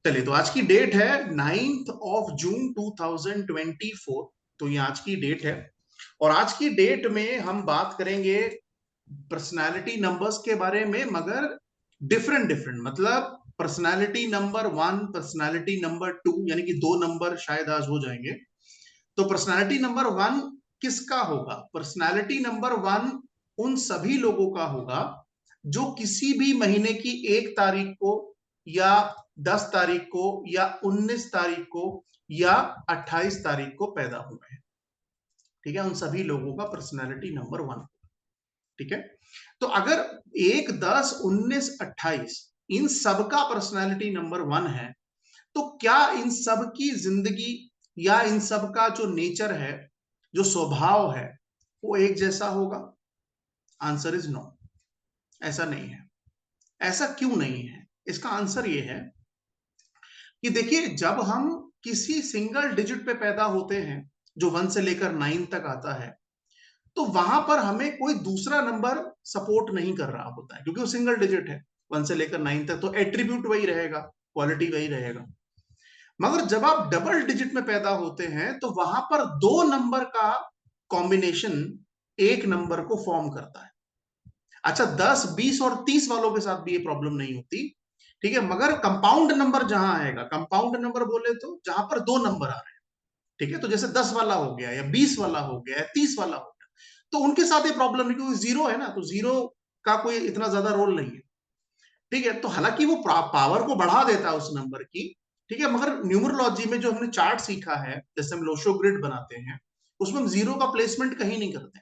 चलिए, तो आज की डेट है 9 जून 2024। तो ये आज की डेट है। और आज की डेट में हम बात करेंगे पर्सनालिटी नंबर्स के बारे में, मगर डिफरेंट डिफरेंट, मतलब पर्सनालिटी नंबर 1, पर्सनालिटी नंबर 2, यानी कि दो नंबर शायद आज हो जाएंगे। तो पर्सनालिटी नंबर 1 किसका होगा? पर्सनालिटी नंबर 1 उन सभी लोगों का होगा जो किसी भी महीने की 1 तारीख को, या 10 तारीख को, या 19 तारीख को, या 28 तारीख को पैदा हुए हैं। ठीक है, उन सभी लोगों का पर्सनालिटी नंबर 1। ठीक है, तो अगर 1, 10, 19, 28 इन सबका पर्सनालिटी नंबर 1 है, तो क्या इन सब की जिंदगी या इन सब का जो नेचर है, जो स्वभाव है, वो एक जैसा होगा? Answer is no. ऐसा नहीं है। ऐसा क्यों नहीं है? इसका आंसर ये है कि देखिए, जब हम किसी सिंगल डिजिट पे पैदा होते हैं, जो 1 से लेकर 9 तक आता है, तो वहां पर हमें कोई दूसरा नंबर सपोर्ट नहीं कर रहा होता है, क्योंकि वो सिंगल डिजिट है 1 से लेकर 9 तक, तो एट्रीब्यूट वही रहेगा, क्वालिटी वही रहेगा। मगर जब आप डबल डिजिट में पैदा होते हैं, तो वहां पर दो नंबर का कॉम्बिनेशन एक नंबर को फॉर्म करता है। अच्छा, 10, 20 और 30 वालों के साथ भी ये प्रॉब्लम नहीं होती। ठीक है, मगर कंपाउंड नंबर जहां आएगा, कंपाउंड नंबर बोले तो जहां पर दो नंबर आ रहे हैं, ठीक है, तो जैसे 10 वाला हो गया, या 20 वाला हो गया, या 30 वाला हो गया, तो उनके साथ ये प्रॉब्लम नहीं, क्योंकि जीरो है ना, तो जीरो का कोई इतना ज्यादा रोल नहीं है। ठीक है, तो हालांकि वो पावर को बढ़ा देता है उस नंबर की। ठीक है, मगर न्यूमरोलॉजी में जो हमने चार्ट सीखा है, जैसे हम लोशो ग्रिड बनाते हैं, उसमें हम जीरो का प्लेसमेंट कहीं नहीं करते।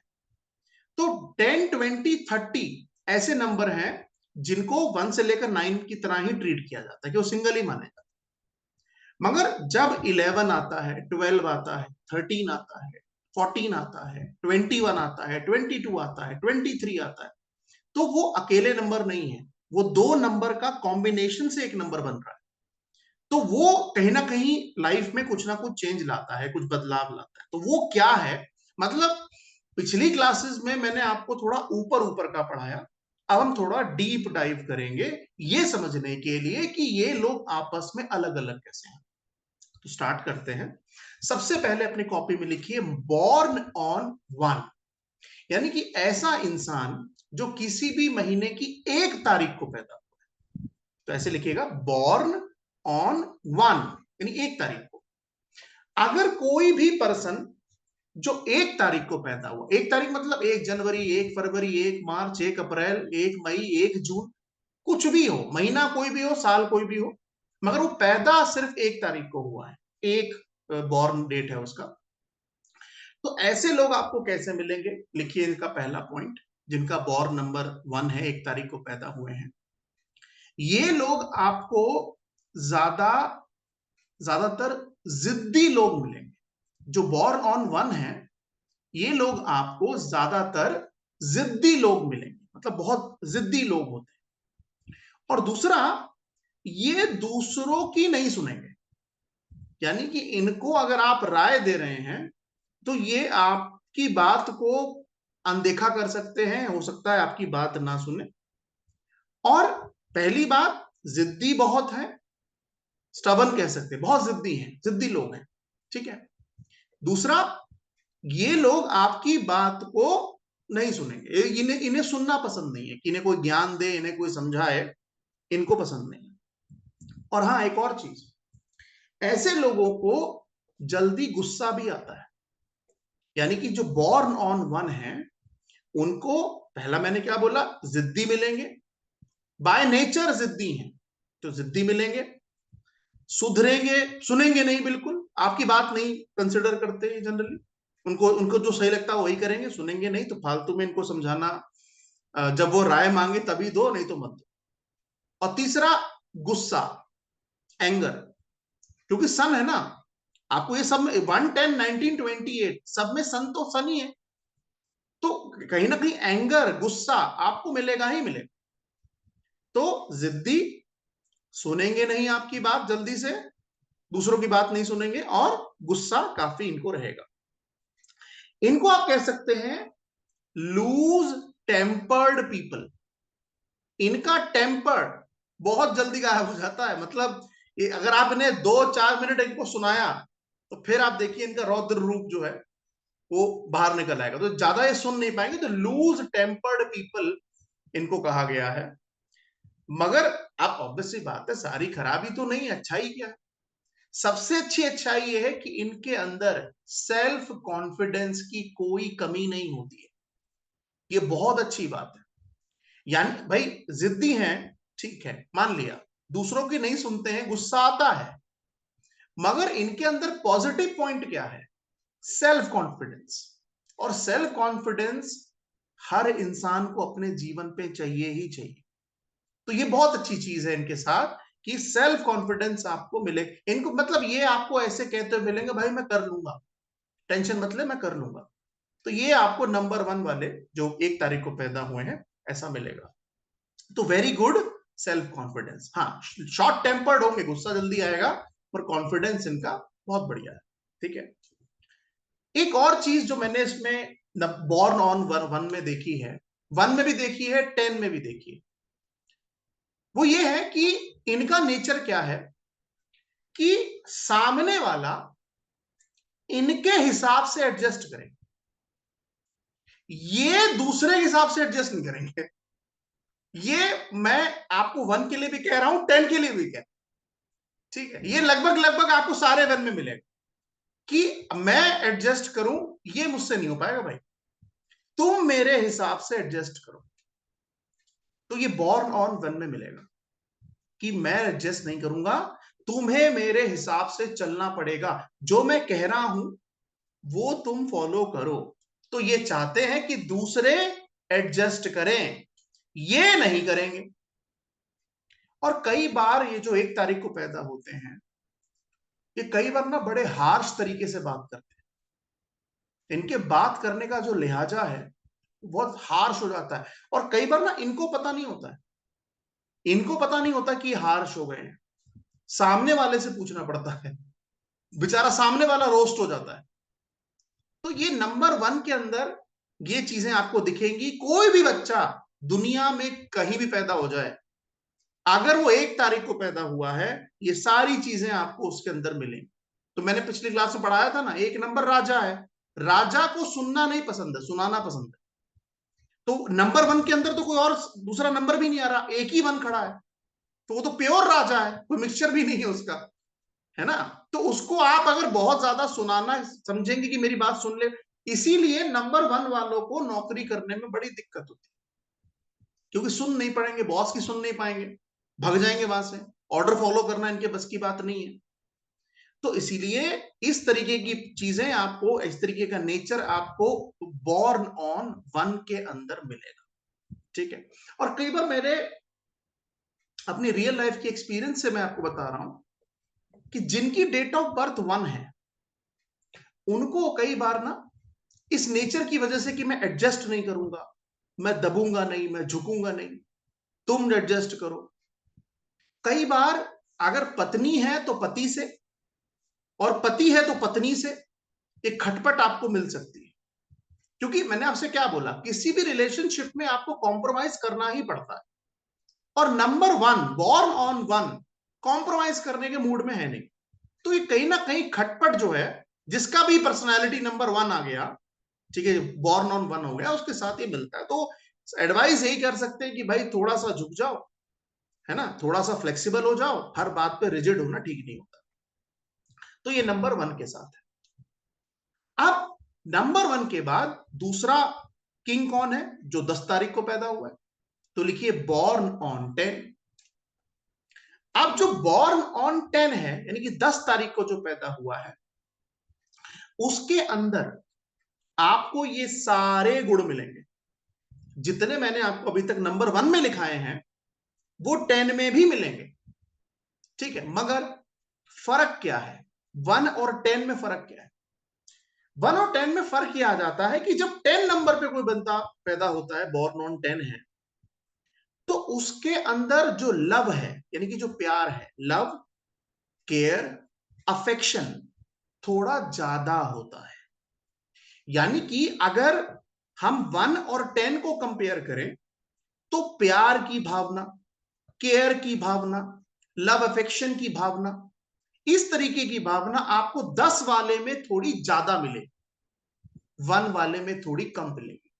तो 10, 20, 30 ऐसे नंबर हैं जिनको 1 से लेकर 9 की तरह ही ट्रीट किया जाता है, कि वो सिंगल ही माने जाते हैं। मगर जब 11 आता है, 12 आता है, 13 आता है, 14 आता है, 21 आता है, 22 आता है, 23 आता है, तो वो अकेले नंबर नहीं है, वो दो नंबर का कॉम्बिनेशन से एक नंबर बन रहा है। तो वो कहीं ना कहीं लाइफ में कुछ ना कुछ चेंज लाता है, कुछ बदलाव लाता है। तो वो क्या है? मतलब पिछली क्लासेस में मैंने आपको थोड़ा ऊपर ऊपर का पढ़ाया, अब हम थोड़ा डीप डाइव करेंगे, ये समझने के लिए कि ये लोग आपस में अलग अलग कैसे हैं। तो स्टार्ट करते हैं। सबसे पहले अपनी कॉपी में लिखिए बॉर्न ऑन 1, यानी कि ऐसा इंसान जो किसी भी महीने की 1 तारीख को पैदा हुआ है। तो ऐसे लिखिएगा, बॉर्न ऑन 1, यानी 1 तारीख को। अगर कोई भी पर्सन जो 1 तारीख को पैदा हुआ, 1 तारीख मतलब 1 जनवरी, 1 फरवरी, 1 मार्च, 1 अप्रैल, 1 मई, 1 जून, कुछ भी हो, महीना कोई भी हो, साल कोई भी हो, मगर वो पैदा सिर्फ 1 तारीख को हुआ है, एक बॉर्न डेट है उसका। तो ऐसे लोग आपको कैसे मिलेंगे? लिखिए इनका पहला पॉइंट, जिनका बॉर्न नंबर 1 है, 1 तारीख को पैदा हुए हैं, ये लोग आपको ज्यादा ज्यादातर जिद्दी लोग मिलेंगे। जो बॉर्न ऑन 1 है, ये लोग आपको ज्यादातर जिद्दी लोग मिलेंगे, मतलब बहुत जिद्दी लोग होते हैं। और दूसरा, ये दूसरों की नहीं सुनेंगे, यानी कि इनको अगर आप राय दे रहे हैं, तो ये आपकी बात को अनदेखा कर सकते हैं, हो सकता है आपकी बात ना सुने। और पहली बात, जिद्दी बहुत है, स्टबन कह सकते हैं, बहुत जिद्दी हैं, जिद्दी लोग हैं। ठीक है। दूसरा, ये लोग आपकी बात को नहीं सुनेंगे, इन्हें इन्हें सुनना पसंद नहीं है, कि इन्हें कोई ज्ञान दे, इन्हें कोई समझाए, इनको पसंद नहीं है। और हाँ, एक और चीज, ऐसे लोगों को जल्दी गुस्सा भी आता है, यानी कि जो बॉर्न ऑन 1 है, उनको, पहला मैंने क्या बोला, जिद्दी मिलेंगे, बाय नेचर जिद्दी हैं, तो जिद्दी मिलेंगे। सुधरेंगे, सुनेंगे नहीं, बिल्कुल आपकी बात नहीं कंसिडर करते जनरली, उनको उनको जो सही लगता है वही करेंगे, सुनेंगे नहीं, तो फालतू में इनको समझाना, जब वो राय मांगे तभी दो, नहीं तो मत दो। और तीसरा, गुस्सा, एंगर, क्योंकि सन है ना, आपको ये सब में 110, 1928 सब में सन तो सन ही है, तो कहीं ना कहीं एंगर, गुस्सा आपको मिलेगा ही मिलेगा। तो जिद्दी, सुनेंगे नहीं आपकी बात जल्दी से, दूसरों की बात नहीं सुनेंगे, और गुस्सा काफी इनको रहेगा। इनको आप कह सकते हैं लूज टेम्पर्ड पीपल। इनका टेम्पर बहुत जल्दी गायब हो जाता है, मतलब अगर आप इन्हें 2-4 मिनट इनको सुनाया तो फिर आप देखिए इनका रौद्र रूप जो है वो बाहर निकल आएगा। तो ज्यादा ये सुन नहीं पाएंगे, तो लूज टेम्पर्ड पीपल इनको कहा गया है। मगर अब ऑब्वियसली बात है, सारी खराबी तो नहीं, अच्छाई क्या है? सबसे अच्छी अच्छाई ये है कि इनके अंदर सेल्फ कॉन्फिडेंस की कोई कमी नहीं होती है। ये बहुत अच्छी बात है। यानी भाई जिद्दी हैं, ठीक है, मान लिया, दूसरों की नहीं सुनते हैं, गुस्सा आता है, मगर इनके अंदर पॉजिटिव पॉइंट क्या है? Self confidence. और सेल्फ कॉन्फिडेंस हर इंसान को अपने जीवन पे चाहिए ही चाहिए। तो ये बहुत अच्छी चीज है इनके साथ कि सेल्फ कॉन्फिडेंस आपको मिले। इनको मतलब ये आपको ऐसे कहते हुए मिलेंगे, भाई मैं कर लूंगा, टेंशन मत ले, मैं कर लूंगा। तो ये आपको नंबर 1 वाले जो 1 तारीख को पैदा हुए हैं ऐसा मिलेगा। तो वेरी गुड सेल्फ कॉन्फिडेंस। हाँ, शॉर्ट टेम्पर्ड होंगे, गुस्सा जल्दी आएगा, पर कॉन्फिडेंस इनका बहुत बढ़िया है। ठीक है। एक और चीज जो मैंने इसमें बॉर्न ऑन 1 में देखी है, 1 में भी देखी है, 10 में भी देखी है, वो ये है कि इनका नेचर क्या है कि सामने वाला इनके हिसाब से एडजस्ट करेंगे, ये दूसरे के हिसाब से एडजस्ट नहीं करेंगे। ये मैं आपको 1 के लिए भी कह रहा हूं, 10 के लिए भी कह रहा हूं। ठीक है, ये लगभग लगभग आपको सारे 1 में मिलेगा कि मैं एडजस्ट करूं, ये मुझसे नहीं हो पाएगा भाई, तुम मेरे हिसाब से एडजस्ट करो। तो ये बॉर्न ऑन 1 में मिलेगा कि मैं एडजस्ट नहीं करूंगा, तुम्हें मेरे हिसाब से चलना पड़ेगा, जो मैं कह रहा हूं वो तुम फॉलो करो। तो ये चाहते हैं कि दूसरे एडजस्ट करें, ये नहीं करेंगे। और कई बार ये जो 1 तारीख को पैदा होते हैं, ये कई बार ना बड़े हार्श तरीके से बात करते हैं। इनके बात करने का जो लिहाजा है बहुत हार्श हो जाता है, और कई बार ना इनको पता नहीं होता है, इनको पता नहीं होता कि हार्श हो गए हैं, सामने वाले से पूछना पड़ता है, बेचारा सामने वाला रोस्ट हो जाता है। तो ये नंबर 1 के अंदर ये चीजें आपको दिखेंगी। कोई भी बच्चा दुनिया में कहीं भी पैदा हो जाए, अगर वो 1 तारीख को पैदा हुआ है, ये सारी चीजें आपको उसके अंदर मिलेंगी। तो मैंने पिछली क्लास में पढ़ाया था ना, 1 नंबर राजा है, राजा को सुनना नहीं पसंद है, सुनाना पसंद है। तो नंबर 1 के अंदर तो कोई और दूसरा नंबर भी नहीं आ रहा, एक ही 1 खड़ा है, तो वो तो प्योर राजा है, कोई मिक्सचर भी नहीं है उसका, है ना। तो उसको आप अगर बहुत ज्यादा सुनाना समझेंगे कि मेरी बात सुन ले, इसीलिए नंबर 1 वालों को नौकरी करने में बड़ी दिक्कत होती है, क्योंकि सुन नहीं पड़ेंगे, बॉस की सुन नहीं पाएंगे, भाग जाएंगे वहां से, ऑर्डर फॉलो करना इनके बस की बात नहीं है। तो इसीलिए इस तरीके की चीजें आपको, इस तरीके का नेचर आपको बॉर्न ऑन 1 के अंदर मिलेगा। ठीक है। और कई बार मेरे अपनी रियल लाइफ के एक्सपीरियंस से मैं आपको बता रहा हूं कि जिनकी डेट ऑफ बर्थ 1 है, उनको कई बार ना इस नेचर की वजह से कि मैं एडजस्ट नहीं करूंगा, मैं दबूंगा नहीं, मैं झुकूंगा नहीं, तुम एडजस्ट करो। कई बार अगर पत्नी है तो पति से, और पति है तो पत्नी से एक खटपट आपको मिल सकती है। क्योंकि मैंने आपसे क्या बोला, किसी भी रिलेशनशिप में आपको कॉम्प्रोमाइज करना ही पड़ता है, और नंबर 1 बॉर्न ऑन 1 कॉम्प्रोमाइज करने के मूड में है नहीं। तो ये कहीं ना कहीं खटपट जो है, जिसका भी पर्सनैलिटी नंबर 1 आ गया, ठीक है, बॉर्न ऑन 1 हो गया, उसके साथ ये मिलता है। तो एडवाइस यही कर सकते हैं कि भाई थोड़ा सा झुक जाओ, है ना, थोड़ा सा फ्लेक्सिबल हो जाओ, हर बात पे रिजिड होना ठीक नहीं होता। तो ये नंबर 1 के साथ है। अब नंबर 1 के बाद दूसरा किंग कौन है जो 10 तारीख को पैदा हुआ है? तो लिखिए बॉर्न ऑन 10। अब जो बॉर्न ऑन 10 है, यानी कि 10 तारीख को जो पैदा हुआ है, उसके अंदर आपको ये सारे गुण मिलेंगे जितने मैंने आपको अभी तक नंबर 1 में लिखाए हैं, वो 10 में भी मिलेंगे। ठीक है, मगर फर्क क्या है? 1 और 10 में फर्क क्या है? 1 और 10 में फर्क यह आ जाता है कि जब 10 नंबर पे कोई बंदा पैदा होता है, बॉर्न ऑन 10 है, तो उसके अंदर जो लव है, यानी कि जो प्यार है, लव, केयर, अफेक्शन थोड़ा ज्यादा होता है। यानी कि अगर हम 1 और 10 को कंपेयर करें, तो प्यार की भावना, केयर की भावना, लव अफेक्शन की भावना, इस तरीके की भावना आपको 10 वाले में थोड़ी ज्यादा मिले, 1 वाले में थोड़ी कम मिलेगी।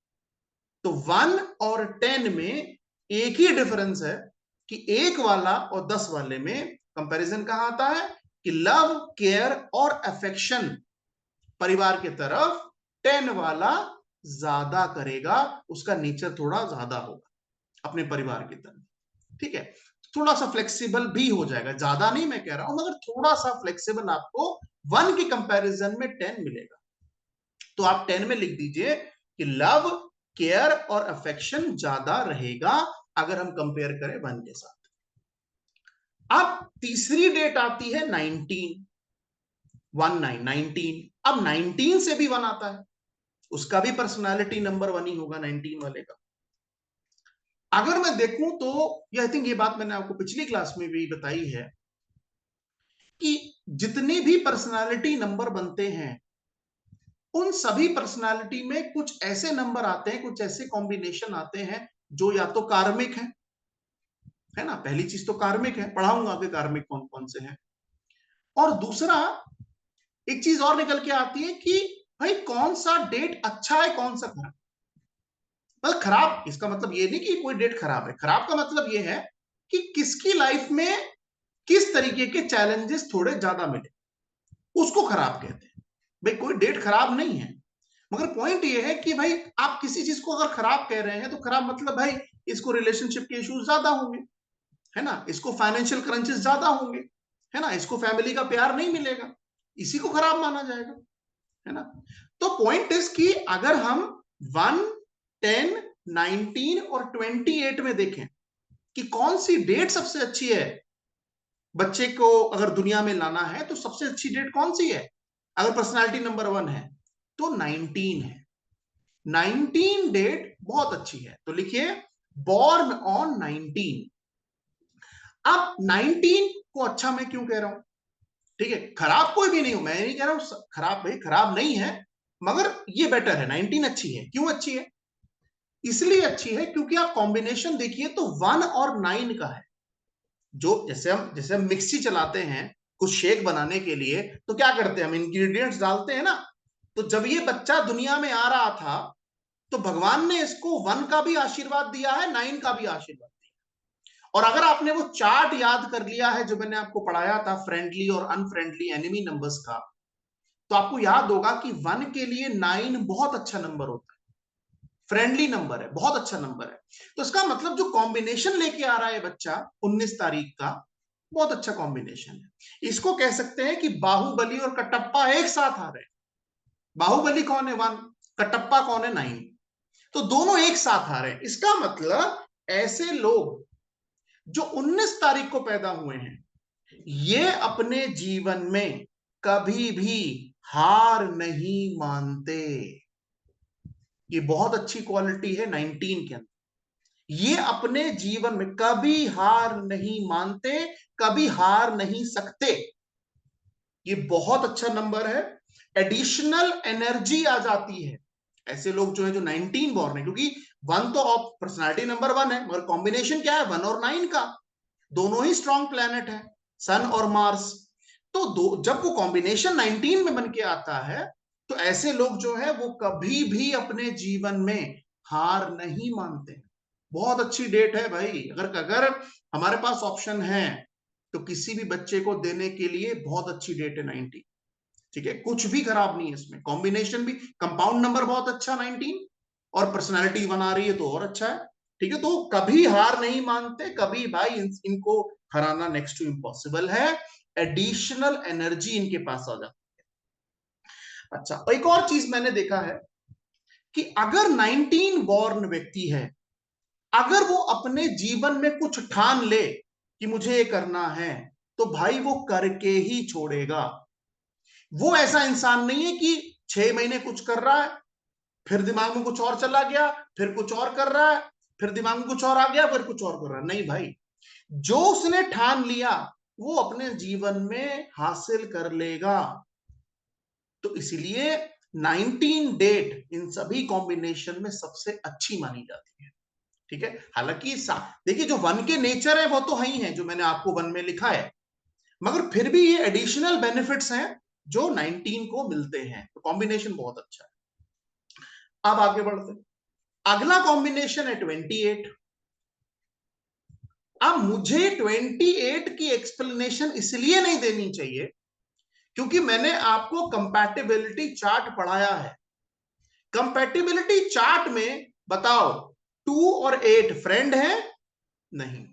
तो 1 और 10 में एक ही डिफरेंस है कि 1 वाला और 10 वाले में कंपैरिजन कहां आता है कि लव, केयर और अफेक्शन परिवार के तरफ 10 वाला ज्यादा करेगा, उसका नेचर थोड़ा ज्यादा होगा अपने परिवार की तरफ। ठीक है, थोड़ा सा फ्लेक्सिबल भी हो जाएगा, ज्यादा नहीं मैं कह रहा हूं, मगर थोड़ा सा फ्लेक्सिबल आपको 1 के कंपैरिजन में 10 मिलेगा। तो आप 10 में लिख दीजिए कि लव, केयर और अफेक्शन ज्यादा रहेगा अगर हम कंपेयर करें 1 के साथ। अब तीसरी डेट आती है 19, 19। अब 19 से भी 1 आता है, उसका भी पर्सनालिटी नंबर 1 ही होगा 19 वाले का। अगर मैं देखूं तो आई थिंक ये बात मैंने आपको पिछली क्लास में भी बताई है कि जितने भी पर्सनालिटी नंबर बनते हैं उन सभी पर्सनालिटी में कुछ ऐसे नंबर आते हैं, कुछ ऐसे कॉम्बिनेशन आते हैं जो या तो कार्मिक है ना, पहली चीज तो कार्मिक है, पढ़ाऊंगा कि कार्मिक कौन कौन से हैं। और दूसरा एक चीज और निकल के आती है कि भाई कौन सा डेट अच्छा है, कौन सा खराब। मतलब खराब इसका मतलब ये नहीं कि कोई डेट खराब है, खराब का मतलब ये है कि किसकी लाइफ में किस तरीके के चैलेंजेस थोड़े ज्यादा मिले, उसको खराब कहते हैं। भाई कोई डेट खराब नहीं है, मगर पॉइंट ये है कि भाई आप किसी चीज को अगर खराब कह रहे हैं तो खराब मतलब भाई इसको रिलेशनशिप के इश्यूज ज्यादा होंगे, है ना, इसको फाइनेंशियल क्रंचेस ज्यादा होंगे, है ना, इसको फैमिली का प्यार नहीं मिलेगा, इसी को खराब माना जाएगा, है ना। तो पॉइंट इज कि अगर हम 1, 10, 19 और 28 में देखें कि कौन सी डेट सबसे अच्छी है बच्चे को अगर दुनिया में लाना है, तो सबसे अच्छी डेट कौन सी है अगर पर्सनालिटी नंबर 1 है तो 19 है। 19 डेट बहुत अच्छी है, तो लिखिए बॉर्न ऑन 19। अब 19 को अच्छा मैं क्यों कह रहा हूं, ठीक है, खराब कोई भी नहीं हूं, मैं नहीं कह रहा हूं खराब, भाई खराब नहीं है, मगर ये बेटर है, 19 अच्छी है। क्यों अच्छी है, इसलिए अच्छी है क्योंकि आप कॉम्बिनेशन देखिए तो 1 और 9 का है। जो जैसे हम मिक्सी चलाते हैं कुछ शेक बनाने के लिए, तो क्या करते हैं, हम इंग्रेडिएंट्स डालते हैं ना। तो जब ये बच्चा दुनिया में आ रहा था तो भगवान ने इसको 1 का भी आशीर्वाद दिया है, 9 का भी आशीर्वाद दिया। और अगर आपने वो चार्ट याद कर लिया है जो मैंने आपको पढ़ाया था फ्रेंडली और अनफ्रेंडली एनिमी नंबर्स का, तो आपको याद होगा कि 1 के लिए 9 बहुत अच्छा नंबर होता है, फ्रेंडली नंबर है, बहुत अच्छा नंबर है। तो इसका मतलब जो कॉम्बिनेशन लेके आ रहा है बच्चा 19 तारीख का, बहुत अच्छा कॉम्बिनेशन है। इसको कह सकते हैं कि बाहुबली और कटप्पा एक साथ आ रहे हैं। बाहुबली कौन है 1, कटप्पा कौन है 9, तो दोनों एक साथ आ रहे हैं। इसका मतलब ऐसे लोग जो 19 तारीख को पैदा हुए हैं, ये अपने जीवन में कभी भी हार नहीं मानते। ये बहुत अच्छी क्वालिटी है 19 के अंदर, ये अपने जीवन में कभी हार नहीं मानते, कभी हार नहीं सकते। ये बहुत अच्छा नंबर है, एडिशनल एनर्जी आ जाती है। ऐसे लोग जो है जो 19 बॉर्न है, क्योंकि 1 तो ऑफ पर्सनालिटी नंबर 1 है, मगर कॉम्बिनेशन क्या है 1 और 9 का, दोनों ही स्ट्रॉन्ग प्लैनेट है, सन और मार्स। तो जब वो कॉम्बिनेशन 19 में बन के आता है, तो ऐसे लोग जो है वो कभी भी अपने जीवन में हार नहीं मानते। बहुत अच्छी डेट है भाई, अगर अगर हमारे पास ऑप्शन है तो किसी भी बच्चे को देने के लिए बहुत अच्छी डेट है 19। ठीक है, कुछ भी खराब नहीं है इसमें, कॉम्बिनेशन भी, कंपाउंड नंबर बहुत अच्छा 19, और पर्सनैलिटी 1 आ रही है तो और अच्छा है। ठीक है, तो कभी हार नहीं मानते, कभी भाई इनको हराना नेक्स्ट टू इम्पॉसिबल है, एडिशनल एनर्जी इनके पास आ जाती है। अच्छा, एक और चीज मैंने देखा है कि अगर 19 बॉर्न व्यक्ति है, अगर वो अपने जीवन में कुछ ठान ले कि मुझे ये करना है, तो भाई वो करके ही छोड़ेगा। वो ऐसा इंसान नहीं है कि 6 महीने कुछ कर रहा है, फिर दिमाग में कुछ और चला गया, फिर कुछ और कर रहा है, फिर दिमाग में कुछ और आ गया, फिर कुछ और कर रहा है। नहीं भाई, जो उसने ठान लिया वो अपने जीवन में हासिल कर लेगा। तो इसलिए 19 डेट इन सभी कॉम्बिनेशन में सबसे अच्छी मानी जाती है। ठीक है, हालांकि देखिए जो वन के नेचर है वो तो है ही है, जो मैंने आपको वन में लिखा है, मगर फिर भी ये एडिशनल बेनिफिट्स हैं जो 19 को मिलते हैं, तो कॉम्बिनेशन बहुत अच्छा है। अब आगे बढ़ते हैं, अगला कॉम्बिनेशन है 28। अब मुझे 28 की एक्सप्लेनेशन इसलिए नहीं देनी चाहिए क्योंकि मैंने आपको कंपैटिबिलिटी चार्ट पढ़ाया है। कंपैटिबिलिटी चार्ट में बताओ 2 और 8 फ्रेंड है? नहीं,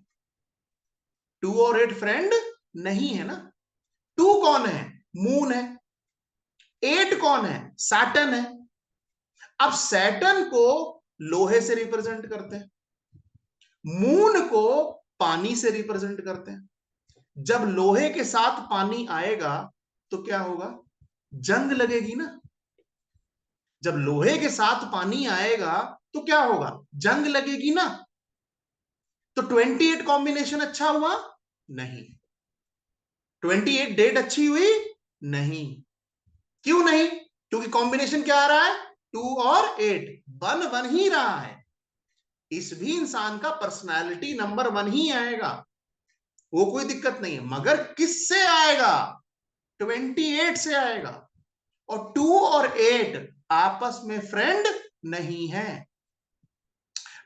2 और 8 फ्रेंड नहीं है ना। 2 कौन है? मून है। 8 कौन है? सैटर्न है। अब सैटर्न को लोहे से रिप्रेजेंट करते हैं, मून को पानी से रिप्रेजेंट करते हैं। जब लोहे के साथ पानी आएगा तो क्या होगा? जंग लगेगी ना। जब लोहे के साथ पानी आएगा तो क्या होगा? जंग लगेगी ना। तो 28 कॉम्बिनेशन अच्छा हुआ? नहीं। 28 डेट अच्छी हुई? नहीं। क्यों नहीं? क्योंकि कॉम्बिनेशन क्या आ रहा है? 2 और 8 बन ही रहा है। इस भी इंसान का पर्सनालिटी नंबर 1 ही आएगा, वो कोई दिक्कत नहीं है, मगर किससे आएगा? 28 से आएगा। और 2 और 8 आपस में फ्रेंड नहीं है।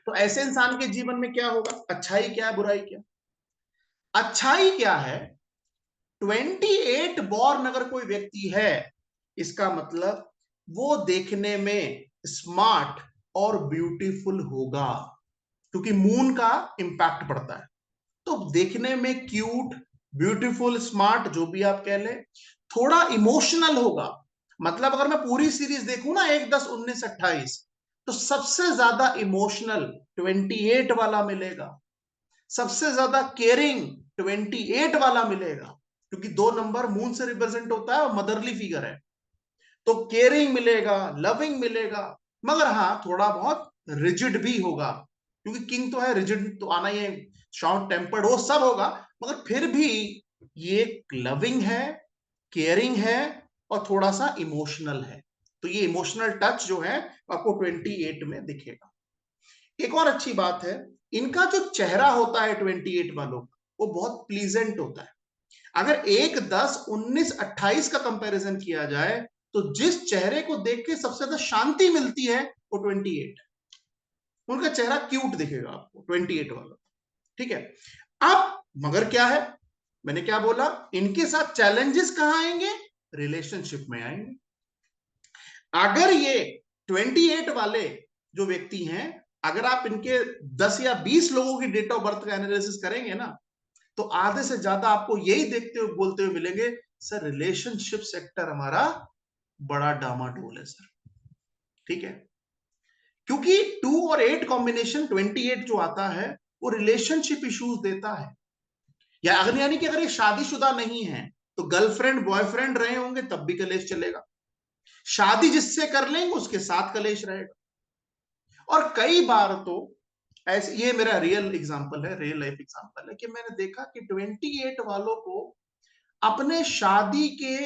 तो ऐसे इंसान के जीवन में क्या होगा? अच्छाई क्या है, बुराई क्या? अच्छाई क्या है? 28 बॉर्न अगर कोई व्यक्ति है, इसका मतलब वो देखने में स्मार्ट और ब्यूटीफुल होगा, क्योंकि मून का इंपैक्ट पड़ता है। तो देखने में क्यूट, ब्यूटीफुल, स्मार्ट, जो भी आप कह लें, थोड़ा इमोशनल होगा। मतलब अगर मैं पूरी सीरीज देखूं ना, 1, 10, 19, 28, तो सबसे ज्यादा इमोशनल 28 वाला मिलेगा, सबसे ज्यादा केयरिंग 28 वाला मिलेगा, क्योंकि 2 नंबर मून से रिप्रेजेंट होता है और मदरली फिगर है, तो केयरिंग मिलेगा, लविंग मिलेगा। मगर हाँ, थोड़ा बहुत रिजिड भी होगा, क्योंकि किंग तो है, रिजिड तो आना ही है, शॉर्ट टेम्पर्ड वो सब होगा, मगर फिर भी ये लविंग है, केयरिंग है और थोड़ा सा इमोशनल है। तो ये इमोशनल टच जो है आपको 28 में दिखेगा। एक और अच्छी बात है, इनका जो चेहरा होता है 28 वालों का, वो बहुत प्लीजेंट होता है। अगर 1, 10, 19, 28 का कंपैरिजन किया जाए तो जिस चेहरे को देख के सबसे ज्यादा शांति मिलती है वो 28। उनका चेहरा क्यूट दिखेगा आपको 28 वाला, ठीक है। अब मगर क्या है, मैंने क्या बोला, इनके साथ चैलेंजेस कहां आएंगे? रिलेशनशिप में आएंगे। अगर ये 28 वाले जो व्यक्ति हैं, अगर आप इनके 10 या 20 लोगों की डेट ऑफ बर्थ का एनालिसिस करेंगे ना, तो आधे से ज्यादा आपको यही देखते हुए बोलते हुए मिलेंगे, सर रिलेशनशिप सेक्टर हमारा बड़ा डामाडोल है सर। ठीक है, क्योंकि 2 और 8 कॉम्बिनेशन 28 जो आता है वो रिलेशनशिप इश्यूज देता है। या अगर यानी कि अगर ये शादीशुदा नहीं है तो गर्लफ्रेंड बॉयफ्रेंड रहे होंगे तब भी कलेश चलेगा, शादी जिससे कर लेंगे उसके साथ कलेश रहेगा। और कई बार तो ऐसे, ये मेरा रियल एग्जांपल है, रियल लाइफ एग्जांपल है, कि मैंने देखा कि 28 वालों को अपने शादी के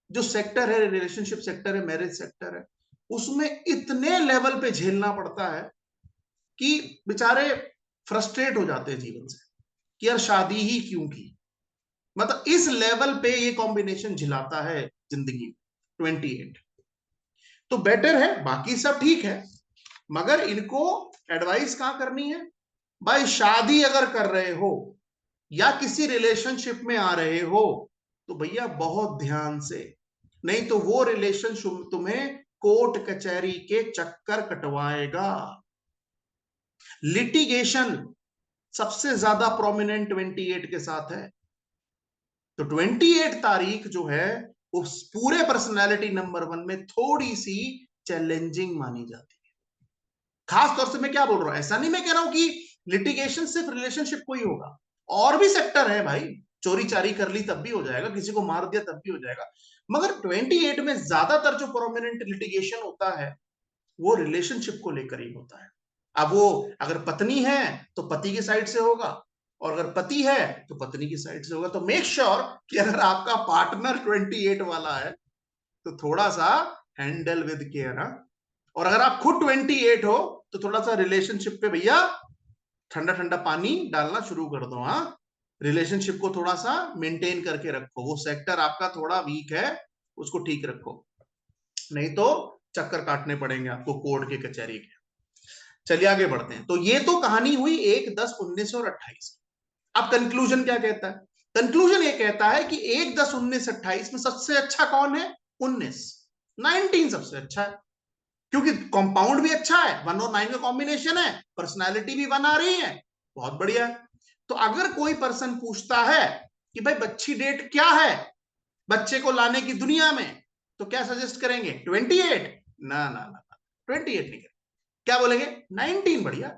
जो सेक्टर है, रिलेशनशिप सेक्टर है, मैरिज सेक्टर है, उसमें इतने लेवल पे झेलना पड़ता है कि बेचारे फ्रस्ट्रेट हो जाते हैं जीवन से, कि यार शादी ही क्यों की। मतलब इस लेवल पे ये कॉम्बिनेशन झिलाता है जिंदगी 28। तो बेटर है, बाकी सब ठीक है, मगर इनको एडवाइस कहां करनी है? भाई शादी अगर कर रहे हो या किसी रिलेशनशिप में आ रहे हो तो भैया बहुत ध्यान से, नहीं तो वो रिलेशनशिप तुम्हें कोर्ट कचहरी के चक्कर कटवाएगा। लिटिगेशन सबसे ज्यादा प्रोमिनेंट 28 के साथ है। तो 28 तारीख जो है उस पूरे पर्सनैलिटी नंबर 1 में थोड़ी सी चैलेंजिंग मानी जाती है। खास तौर से मैं क्या बोल रहा हूं, ऐसा नहीं मैं कह रहा हूं कि लिटिगेशन सिर्फ रिलेशनशिप को ही होगा, और भी सेक्टर है भाई, चोरी चारी कर ली तब भी हो जाएगा, किसी को मार दिया तब भी हो जाएगा, मगर 28 में ज्यादातर जो प्रोमिनेंट लिटिगेशन होता है वो रिलेशनशिप को लेकर ही होता है। अब वो अगर पत्नी है तो पति की साइड से होगा, और अगर पति है तो पत्नी की साइड से होगा। तो मेक श्योर कि अगर आपका पार्टनर 28 वाला है तो थोड़ा सा हैंडल विद केयर। और अगर आप खुद 28 हो तो थोड़ा सा रिलेशनशिप पे भैया ठंडा ठंडा पानी डालना शुरू कर दो। हाँ, रिलेशनशिप को थोड़ा सा मेंटेन करके रखो, वो सेक्टर आपका थोड़ा वीक है, उसको ठीक रखो, नहीं तो चक्कर काटने पड़ेंगे आपको कोर्ट के, कचहरी के। चलिए आगे बढ़ते हैं। तो ये तो कहानी हुई 1/10/1928। अब कंक्लूजन क्या कहता है? कंक्लूजन ये कहता है कि 1/10/1928 में सबसे अच्छा कौन है? 19 सबसे अच्छा है, क्योंकि कंपाउंड भी अच्छा है, 1 और 9 का कॉम्बिनेशन है, पर्सनैलिटी भी 1 आ रही है, बहुत बढ़िया है। तो अगर कोई पर्सन पूछता है कि भाई अच्छी डेट क्या है बच्चे को लाने की दुनिया में, तो क्या सजेस्ट करेंगे? 28? ना ना ना, 28 नहीं करेंगे। क्या बोलेंगे? 19 बढ़िया,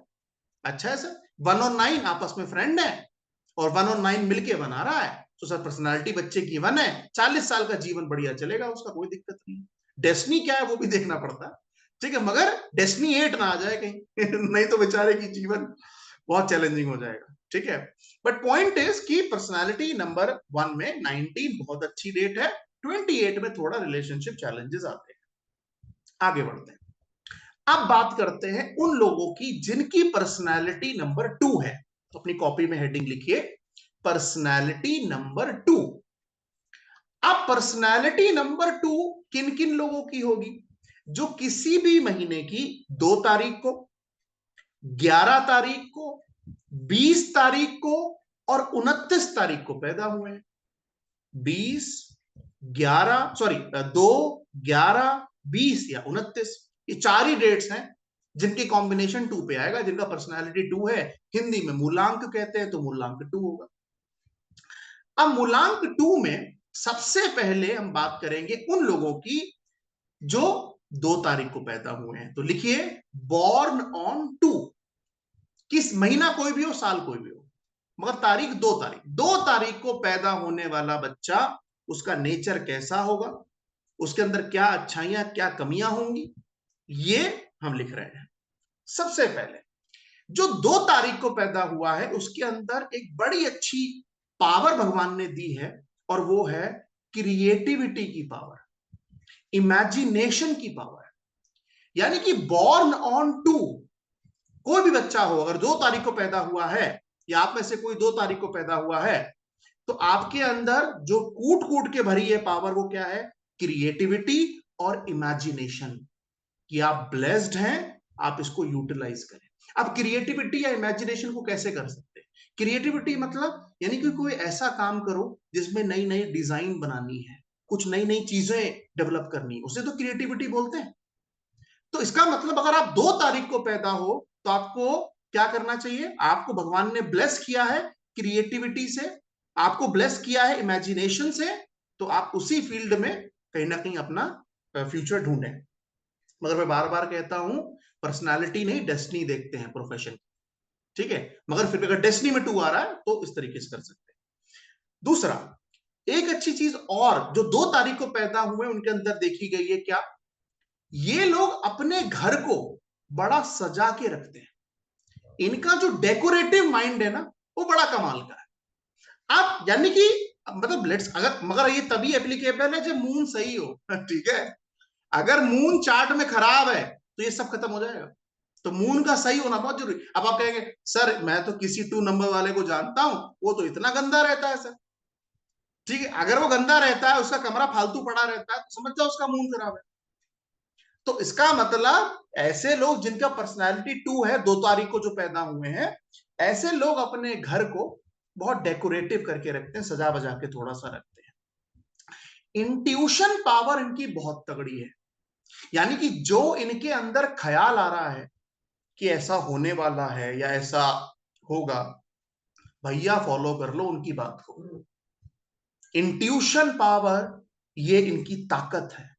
अच्छा है सर, 1 और 9 आपस में फ्रेंड है, और 1 और 9 मिलके बना रहा है, तो सर पर्सनालिटी बच्चे की 1 है, 40 साल का जीवन बढ़िया चलेगा उसका, कोई दिक्कत नहीं। डेस्टिनी क्या है वो भी देखना पड़ता है, ठीक है, मगर डेस्टिनी 8 ना आ जाए कहीं नहीं तो बेचारे की जीवन बहुत चैलेंजिंग हो जाएगा, ठीक है। बट पॉइंट इज कि पर्सनालिटी नंबर 1 में 19 बहुत अच्छी डेट है, 28 में थोड़ा रिलेशनशिप चैलेंजेस आते हैं। आगे बढ़ते हैं। अब बात करते हैं उन लोगों की जिनकी पर्सनालिटी नंबर 2 है। तो अपनी कॉपी में हेडिंग लिखिए, पर्सनालिटी नंबर 2। अब पर्सनालिटी नंबर 2 किन किन लोगों की होगी? जो किसी भी महीने की 2 तारीख को, 11 तारीख को, 20 तारीख को और 29 तारीख को पैदा हुए हैं। 20, 11, सॉरी 2, 11, 20 या 29, ये 4 ही डेट्स हैं जिनके कॉम्बिनेशन 2 पे आएगा, जिनका पर्सनालिटी 2 है। हिंदी में मूलांक कहते हैं, तो मूलांक 2 होगा। अब मूलांक 2 में सबसे पहले हम बात करेंगे उन लोगों की जो 2 तारीख को पैदा हुए हैं। तो लिखिए, बॉर्न ऑन 2। किस महीना कोई भी हो, साल कोई भी हो, मगर तारीख 2 तारीख, 2 तारीख को पैदा होने वाला बच्चा, उसका नेचर कैसा होगा, उसके अंदर क्या अच्छाइयां क्या कमियां होंगी, ये हम लिख रहे हैं। सबसे पहले जो 2 तारीख को पैदा हुआ है उसके अंदर एक बड़ी अच्छी पावर भगवान ने दी है, और वो है क्रिएटिविटी की पावर, इमेजिनेशन की पावर। यानी कि बॉर्न ऑन 2, कोई भी बच्चा हो अगर 2 तारीख को पैदा हुआ है, या आप में से कोई 2 तारीख को पैदा हुआ है, तो आपके अंदर जो कूट कूट के भरी है पावर, वो क्या है? क्रिएटिविटी और इमेजिनेशन, कि आप ब्लेस्ड हैं, आप इसको यूटिलाइज करें। अब क्रिएटिविटी या इमेजिनेशन को कैसे कर सकते हैं? क्रिएटिविटी मतलब यानी कि कोई ऐसा काम करो जिसमें नई नई डिजाइन बनानी है, कुछ नई नई चीजें डेवलप करनी है, उसे तो क्रिएटिविटी बोलते हैं। तो इसका मतलब अगर आप 2 तारीख को पैदा हो, तो आपको क्या करना चाहिए? आपको भगवान ने ब्लेस किया है क्रिएटिविटी से, आपको ब्लेस किया है इमेजिनेशन से, तो आप उसी फील्ड में कहीं ना कहीं अपना फ्यूचर ढूंढें। मगर मैं बार बार कहता हूं, पर्सनालिटी नहीं डेस्टिनी देखते हैं प्रोफेशन, ठीक है, मगर फिर भी अगर डेस्टिनी में 2 आ रहा है तो इस तरीके से कर सकते हैं। दूसरा, एक अच्छी चीज और जो 2 तारीख को पैदा हुए उनके अंदर देखी गई है, क्या? ये लोग अपने घर को बड़ा सजा के रखते हैं, इनका जो डेकोरेटिव माइंड है ना, वो बड़ा कमाल का है। आप यानी कि मतलब लेट्स, अगर मगर ये तभी एप्लीकेबल है जब मून सही हो ठीक है, अगर मून चार्ट में खराब है तो ये सब खत्म हो जाएगा। तो मून का सही होना बहुत जरूरी। अब आप कहेंगे सर मैं तो किसी 2 नंबर वाले को जानता हूं, वो तो इतना गंदा रहता है सर। ठीक है, अगर वो गंदा रहता है, उसका कमरा फालतू पड़ा रहता है, तो समझ जाओ उसका मून खराब है। तो इसका मतलब ऐसे लोग जिनका पर्सनालिटी 2 है, 2 तारीख को जो पैदा हुए हैं, ऐसे लोग अपने घर को बहुत डेकोरेटिव करके रखते हैं, सजा बजा के थोड़ा सा रखते हैं। इंट्यूशन पावर इनकी बहुत तगड़ी है, यानी कि जो इनके अंदर ख्याल आ रहा है कि ऐसा होने वाला है या ऐसा होगा, भैया फॉलो कर लो उनकी बात को। इंट्यूशन पावर ये इनकी ताकत है,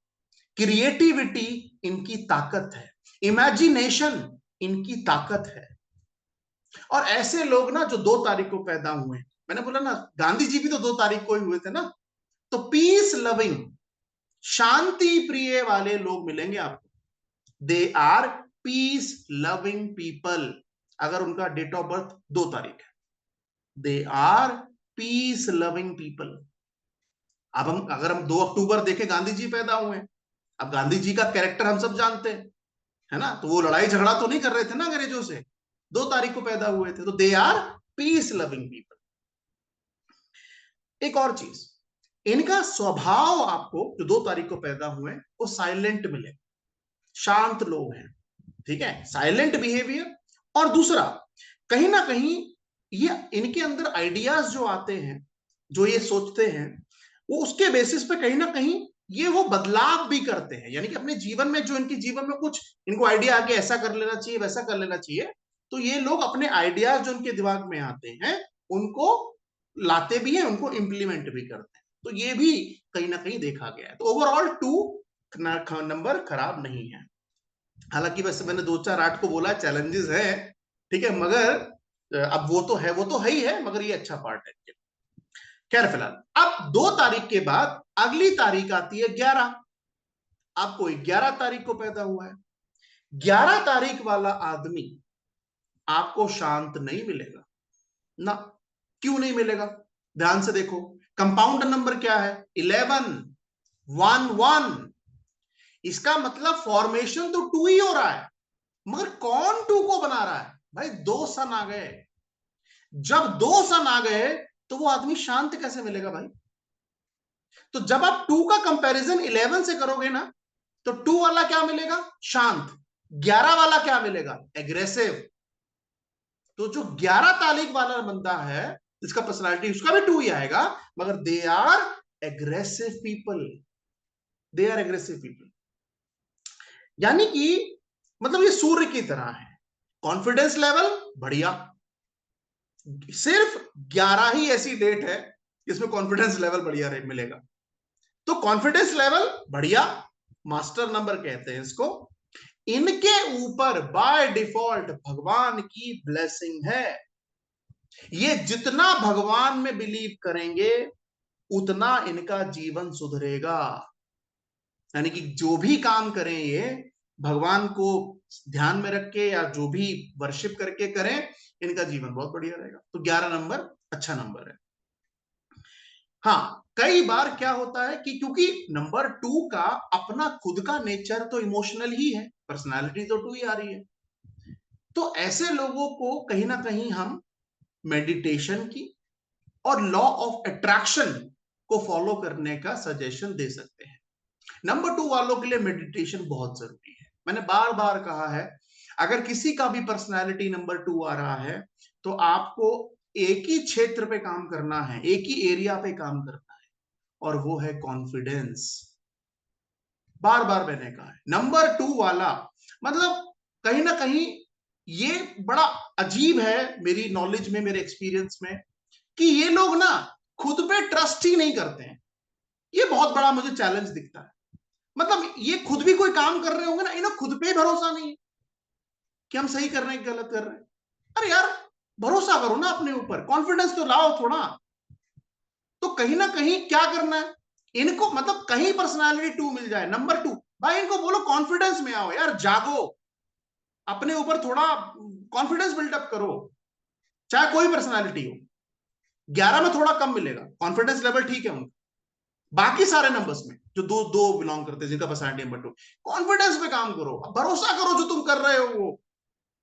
क्रिएटिविटी इनकी ताकत है, इमेजिनेशन इनकी ताकत है। और ऐसे लोग ना जो 2 तारीख को पैदा हुए, मैंने बोला ना गांधी जी भी तो 2 तारीख को ही हुए थे ना, तो पीस लविंग, शांति प्रिय वाले लोग मिलेंगे आपको। They are peace loving people, अगर उनका डेट ऑफ बर्थ 2 तारीख है, they are peace loving people. अब हम अगर हम 2 अक्टूबर देखें, गांधी जी पैदा हुए हैं। अब गांधी जी का कैरेक्टर हम सब जानते हैं, है ना, तो वो लड़ाई झगड़ा तो नहीं कर रहे थे ना अंग्रेजों से, 2 तारीख को पैदा हुए थे, तो they are peace loving people. एक और चीज, इनका स्वभाव आपको जो 2 तारीख को पैदा हुए वो साइलेंट मिले, शांत लोग हैं, ठीक है, साइलेंट बिहेवियर। और दूसरा, कहीं ना कहीं ये इनके अंदर आइडियाज जो आते हैं, जो ये सोचते हैं, वो उसके बेसिस पे कहीं ना कहीं ये वो बदलाव भी करते हैं। यानी कि अपने जीवन में जो इनके जीवन में कुछ इनको आइडिया आके ऐसा कर लेना चाहिए, वैसा कर लेना चाहिए, तो ये लोग अपने आइडियाज जो उनके दिमाग में आते हैं उनको लाते भी हैं, उनको इंप्लीमेंट भी करते हैं। तो ये भी कहीं ना कहीं देखा गया है। तो ओवरऑल 2 नंबर खराब नहीं है। हालांकि वैसे मैंने 2 4 8 को बोला चैलेंजेस है, ठीक है, मगर अब वो तो है ही है, मगर ये अच्छा पार्ट है। खैर फिलहाल अब 2 तारीख के बाद अगली तारीख आती है 11। अब कोई 11 तारीख को पैदा हुआ है, 11 तारीख वाला आदमी आपको शांत नहीं मिलेगा ना। क्यों नहीं मिलेगा? ध्यान से देखो, कंपाउंड नंबर क्या है? 11, 1 1। इसका मतलब फॉर्मेशन तो 2 ही हो रहा है, मगर कौन 2 को बना रहा है? भाई 2 सन आ गए। जब 2 सन आ गए तो वो आदमी शांत कैसे मिलेगा भाई? तो जब आप 2 का कंपैरिजन 11 से करोगे ना, तो 2 वाला क्या मिलेगा? शांत। 11 वाला क्या मिलेगा? एग्रेसिव। तो जो 11 तारीख वाला बंदा है, जिसका पर्सनालिटी, उसका भी 2 ही आएगा, मगर they are aggressive people. They are aggressive people. यानी कि मतलब ये सूर्य की तरह है, कॉन्फिडेंस लेवल बढ़िया। सिर्फ 11 ही ऐसी डेट है जिसमें कॉन्फिडेंस लेवल बढ़िया मिलेगा। तो कॉन्फिडेंस लेवल बढ़िया, मास्टर नंबर कहते हैं इसको। इनके ऊपर बाय डिफॉल्ट भगवान की ब्लेसिंग है। ये जितना भगवान में बिलीव करेंगे उतना इनका जीवन सुधरेगा। यानी कि जो भी काम करें ये भगवान को ध्यान में रख के या जो भी वर्शिप करके करें, इनका जीवन बहुत बढ़िया रहेगा। तो 11 नंबर अच्छा नंबर है। हाँ, कई बार क्या होता है कि क्योंकि नंबर 2 का अपना खुद का नेचर तो इमोशनल ही है, पर्सनालिटी तो 2 ही आ रही है, तो ऐसे लोगों को कहीं ना कहीं हम मेडिटेशन की और लॉ ऑफ अट्रैक्शन को फॉलो करने का सजेशन दे सकते हैं। नंबर 2 वालों के लिए मेडिटेशन बहुत जरूरी है। मैंने बार बार कहा है, अगर किसी का भी पर्सनालिटी नंबर 2 आ रहा है तो आपको एक ही क्षेत्र पे काम करना है, एक ही एरिया पे काम करना है, और वो है कॉन्फिडेंस। बार बार मैंने कहा है, नंबर 2 वाला मतलब कहीं ना कहीं ये बड़ा अजीब है मेरी नॉलेज में, मेरे एक्सपीरियंस में, कि ये लोग ना खुद पे ट्रस्ट ही नहीं करते हैं। ये बहुत बड़ा मुझे चैलेंज दिखता है। मतलब ये खुद भी कोई काम कर रहे होंगे ना, इन्हें खुद पे ही भरोसा नहीं है कि हम सही कर रहे हैं, गलत कर रहे हैं। अरे यार, भरोसा करो ना अपने ऊपर, कॉन्फिडेंस तो लाओ थोड़ा। तो कहीं ना कहीं क्या करना है इनको, मतलब कहीं पर्सनालिटी 2 मिल जाए, नंबर 2, भाई इनको बोलो कॉन्फिडेंस में आओ यार, जागो, अपने ऊपर थोड़ा कॉन्फिडेंस बिल्डअप करो। चाहे कोई पर्सनालिटी हो, 11 में थोड़ा कम मिलेगा कॉन्फिडेंस लेवल, ठीक है उनका। बाकी सारे नंबर्स में जो दो दो बिलोंग करते हैं, जिनका पर्सनालिटी नंबर 2, कॉन्फिडेंस पे काम करो, भरोसा करो जो तुम कर रहे हो वो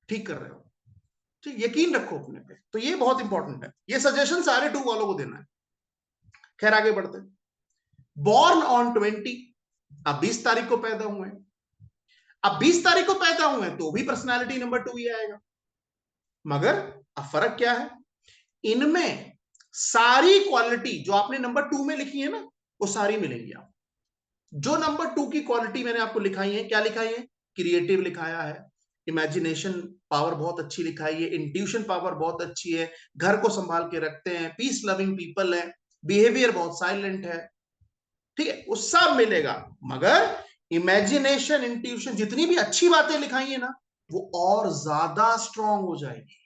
ठीक कर रहे हो। ठीक, यकीन रखो अपने पे। तो ये बहुत इंपॉर्टेंट है, ये सजेशन सारे 2 वालों को देना है। खैर आगे बढ़ते हैं। बॉर्न ऑन 20, अब 20 तारीख को पैदा हुए। अब 20 तारीख को पैदा हुए तो भी पर्सनालिटी नंबर 2 ही आएगा, मगर अब फर्क क्या है, इनमें सारी क्वालिटी जो आपने नंबर 2 में लिखी है ना, वो सारी मिलेंगी आपको। जो नंबर 2 की क्वालिटी मैंने आपको लिखाई है, क्या लिखाई है? क्रिएटिव लिखाया है, इमेजिनेशन पावर बहुत अच्छी लिखाई है, इंट्यूशन पावर बहुत अच्छी है, घर को संभाल के रखते हैं, पीस लविंग पीपल है, बिहेवियर बहुत साइलेंट है, ठीक है, वो सब मिलेगा। मगर इमेजिनेशन, इंट्यूशन, जितनी भी अच्छी बातें लिखाई है ना, वो और ज्यादा स्ट्रांग हो जाएगी।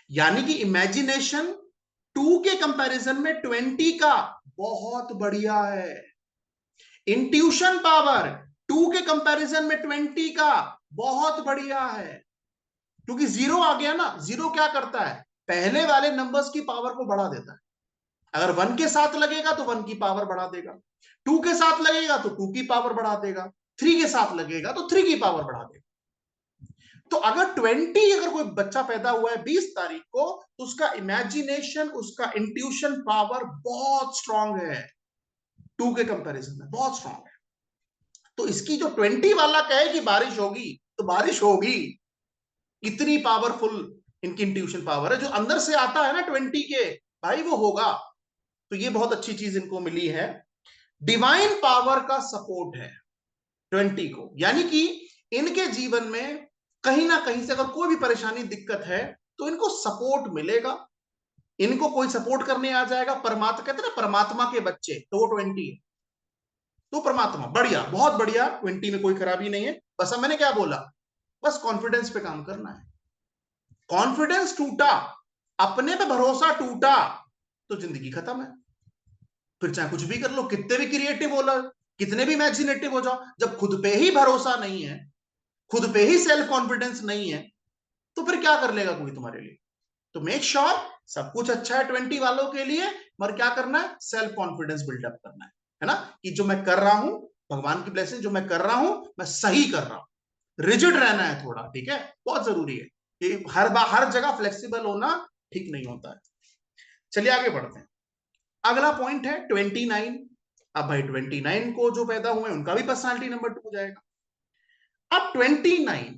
यानी कि इमेजिनेशन 2 के कंपैरिजन में 20 का बहुत बढ़िया है। इंट्यूशन पावर 2 के कंपैरिजन में 20 का बहुत बढ़िया है, क्योंकि 0 आ गया ना। 0 क्या करता है? पहले वाले नंबर्स की पावर को बढ़ा देता है। अगर 1 के साथ लगेगा तो 1 की पावर बढ़ा देगा, 2 के साथ लगेगा तो 2 की पावर बढ़ा देगा, 3 के साथ लगेगा तो 3 की पावर बढ़ा देगा। तो अगर 20 अगर कोई बच्चा पैदा हुआ है 20 तारीख को, तो उसका इमेजिनेशन, उसका इंट्यूशन पावर बहुत स्ट्रांग है, 2 के कंपैरिजन में बहुत स्ट्रांग है। तो इसकी जो 20 वाला कहे कि बारिश होगी, तो बारिश होगी। इतनी पावरफुल इनकी इंट्यूशन पावर है, जो अंदर से आता है ना 20 के, भाई वो होगा। तो ये बहुत अच्छी चीज इनको मिली है। डिवाइन पावर का सपोर्ट है 20 को, यानी कि इनके जीवन में कहीं ना कहीं से अगर कोई भी परेशानी दिक्कत है तो इनको सपोर्ट मिलेगा, इनको कोई सपोर्ट करने आ जाएगा। परमात्मा कहते हैं ना, परमात्मा के बच्चे, तो वो 20 है। तो परमात्मा बढ़िया, बहुत बढ़िया, 20 में कोई खराबी नहीं है। बस अब मैंने क्या बोला, बस कॉन्फिडेंस पे काम करना है। कॉन्फिडेंस टूटा, अपने पे भरोसा टूटा, तो जिंदगी खत्म है। फिर चाहे कुछ भी कर लो, कितने भी क्रिएटिव हो लो, कितने भी इमेजिनेटिव हो जाओ, जब खुद पे ही भरोसा नहीं है, खुद पे ही सेल्फ कॉन्फिडेंस नहीं है, तो फिर क्या कर लेगा कोई तुम्हारे लिए। तो मेक श्योर सब कुछ अच्छा है 20 वालों के लिए, मगर क्या करना है, सेल्फ कॉन्फिडेंस बिल्डअप करना है ना, कि जो मैं कर रहा हूं, भगवान की ब्लेसिंग, जो मैं कर रहा हूं मैं सही कर रहा हूं। रिजिड रहना है थोड़ा, ठीक है, बहुत जरूरी है कि हर बार हर जगह फ्लेक्सिबल होना ठीक नहीं होता है। चलिए आगे बढ़ते हैं। अगला पॉइंट है 29। अब भाई 29 को जो पैदा हुए उनका भी पर्सनालिटी नंबर 2 जाएगा। अब 29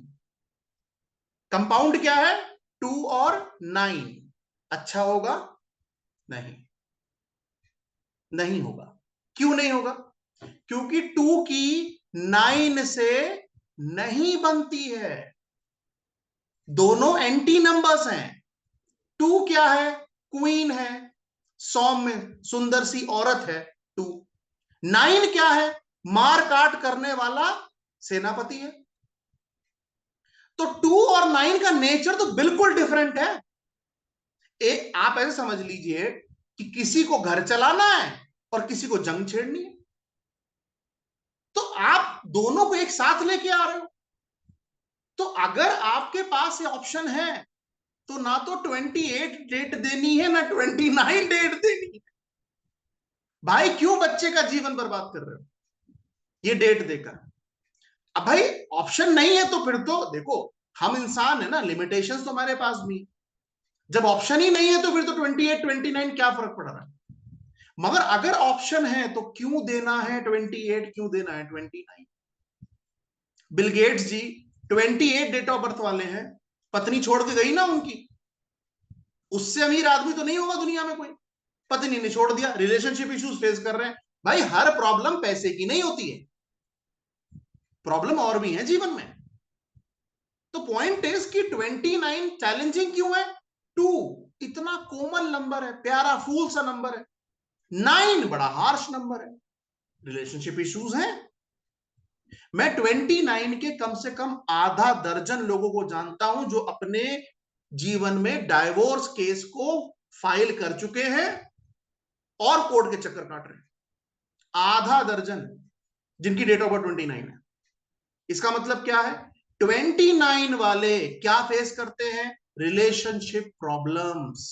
कंपाउंड क्या है, 2 और 9, अच्छा होगा, नहीं, नहीं होगा। क्यों नहीं होगा, क्योंकि 2 की 9 से नहीं बनती है, दोनों एंटी नंबर्स हैं। 2 क्या है, क्वीन है, सौम्य सुंदर सी औरत है 2। 9 क्या है, मार काट करने वाला सेनापति है। तो 2 और 9 का नेचर तो बिल्कुल डिफरेंट है। एक आप ऐसे समझ लीजिए कि किसी को घर चलाना है और किसी को जंग छेड़नी है, तो आप दोनों को एक साथ लेके आ रहे हो। तो अगर आपके पास ये ऑप्शन है, तो ना तो 28 डेट देनी है, ना 29 डेट देनी है। भाई क्यों बच्चे का जीवन बर्बाद कर रहे हो ये डेट देकर। अब भाई ऑप्शन नहीं है तो फिर तो देखो, हम इंसान है ना, लिमिटेशंस तो हमारे पास भी। जब ऑप्शन ही नहीं है तो फिर तो 28 29 क्या फर्क पड़ रहा है। मगर अगर ऑप्शन है तो क्यों देना है 28, क्यों देना है 29। Bill Gates ji 28 date of birth वाले हैं, पत्नी छोड़ के गई ना उनकी, उससे अमीर आदमी तो नहीं होगा दुनिया में कोई। पत्नी ने छोड़ दिया, रिलेशनशिप इश्यूज फेस कर रहे हैं। भाई हर प्रॉब्लम पैसे की नहीं होती है, प्रॉब्लम और भी है जीवन में। तो पॉइंट इज कि 29 चैलेंजिंग क्यों है, 2 इतना कोमल नंबर है, प्यारा फूल सा नंबर है, 9 बड़ा हार्श नंबर है, रिलेशनशिप इश्यूज हैं। मैं 29 के कम से कम आधा दर्जन लोगों को जानता हूं जो अपने जीवन में डाइवोर्स केस को फाइल कर चुके हैं और कोर्ट के चक्कर काट रहे हैं। आधा दर्जन जिनकी डेट ऑफ बर्थ 29 है। इसका मतलब क्या है, 29 वाले क्या फेस करते हैं, रिलेशनशिप प्रॉब्लम्स,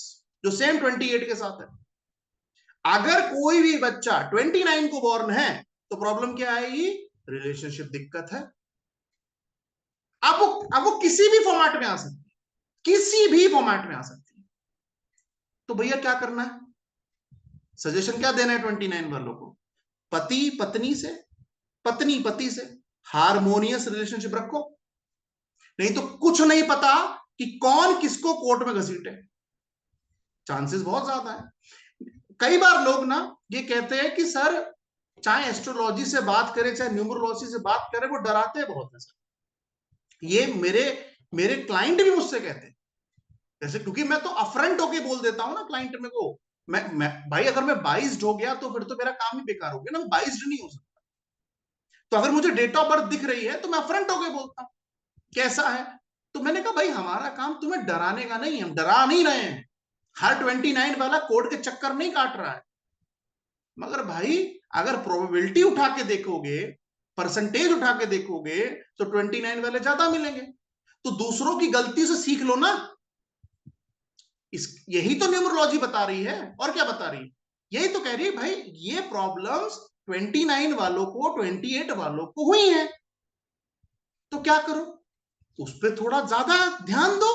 जो सेम 28 के साथ है। अगर कोई भी बच्चा 29 को बॉर्न है तो प्रॉब्लम क्या आएगी, रिलेशनशिप दिक्कत है। अब वो किसी भी फॉर्मेट में आ सकती है, किसी भी फॉर्मेट में आ सकती है। तो भैया क्या करना है, सजेशन क्या देना है 29 वालों को, पति पत्नी से, पत्नी पति से हारमोनियस रिलेशनशिप रखो। नहीं तो कुछ नहीं पता कि कौन किसको कोर्ट में घसीटे, चांसेस बहुत ज्यादा है। कई बार लोग ना ये कहते हैं कि सर चाहे एस्ट्रोलॉजी से बात करें चाहे न्यूमरोलॉजी से बात करें, वो डराते बहुत है सर। ये मेरे मेरे क्लाइंट भी मुझसे कहते हैं, जैसे क्योंकि मैं तो अफरंट होके बोल देता हूं ना क्लाइंट में को, मैं भाई अगर मैं बाइस्ड हो गया तो फिर तो मेरा काम ही बेकार हो गया ना, मैं बाइस्ड नहीं हो सकता। तो अगर मुझे डेट ऑफ बर्थ दिख रही है तो मैं अफरंट होके बोलता हूं कैसा है। तो मैंने कहा भाई हमारा काम तुम्हें डराने का नहीं, हम डरा नहीं रहे हैं, हर 29 वाला कोड के चक्कर नहीं काट रहा है। मगर भाई अगर प्रोबेबिलिटी उठा के देखोगे, परसेंटेज उठा के देखोगे, तो 29 वाले ज्यादा मिलेंगे। तो दूसरों की गलती से सीख लो ना, यही तो न्यूमरोलॉजी बता रही है, और क्या बता रही है, यही तो कह रही है भाई ये प्रॉब्लम्स 29 वालों को 28 वालों को हुई है, तो क्या करो, उस पर थोड़ा ज्यादा ध्यान दो।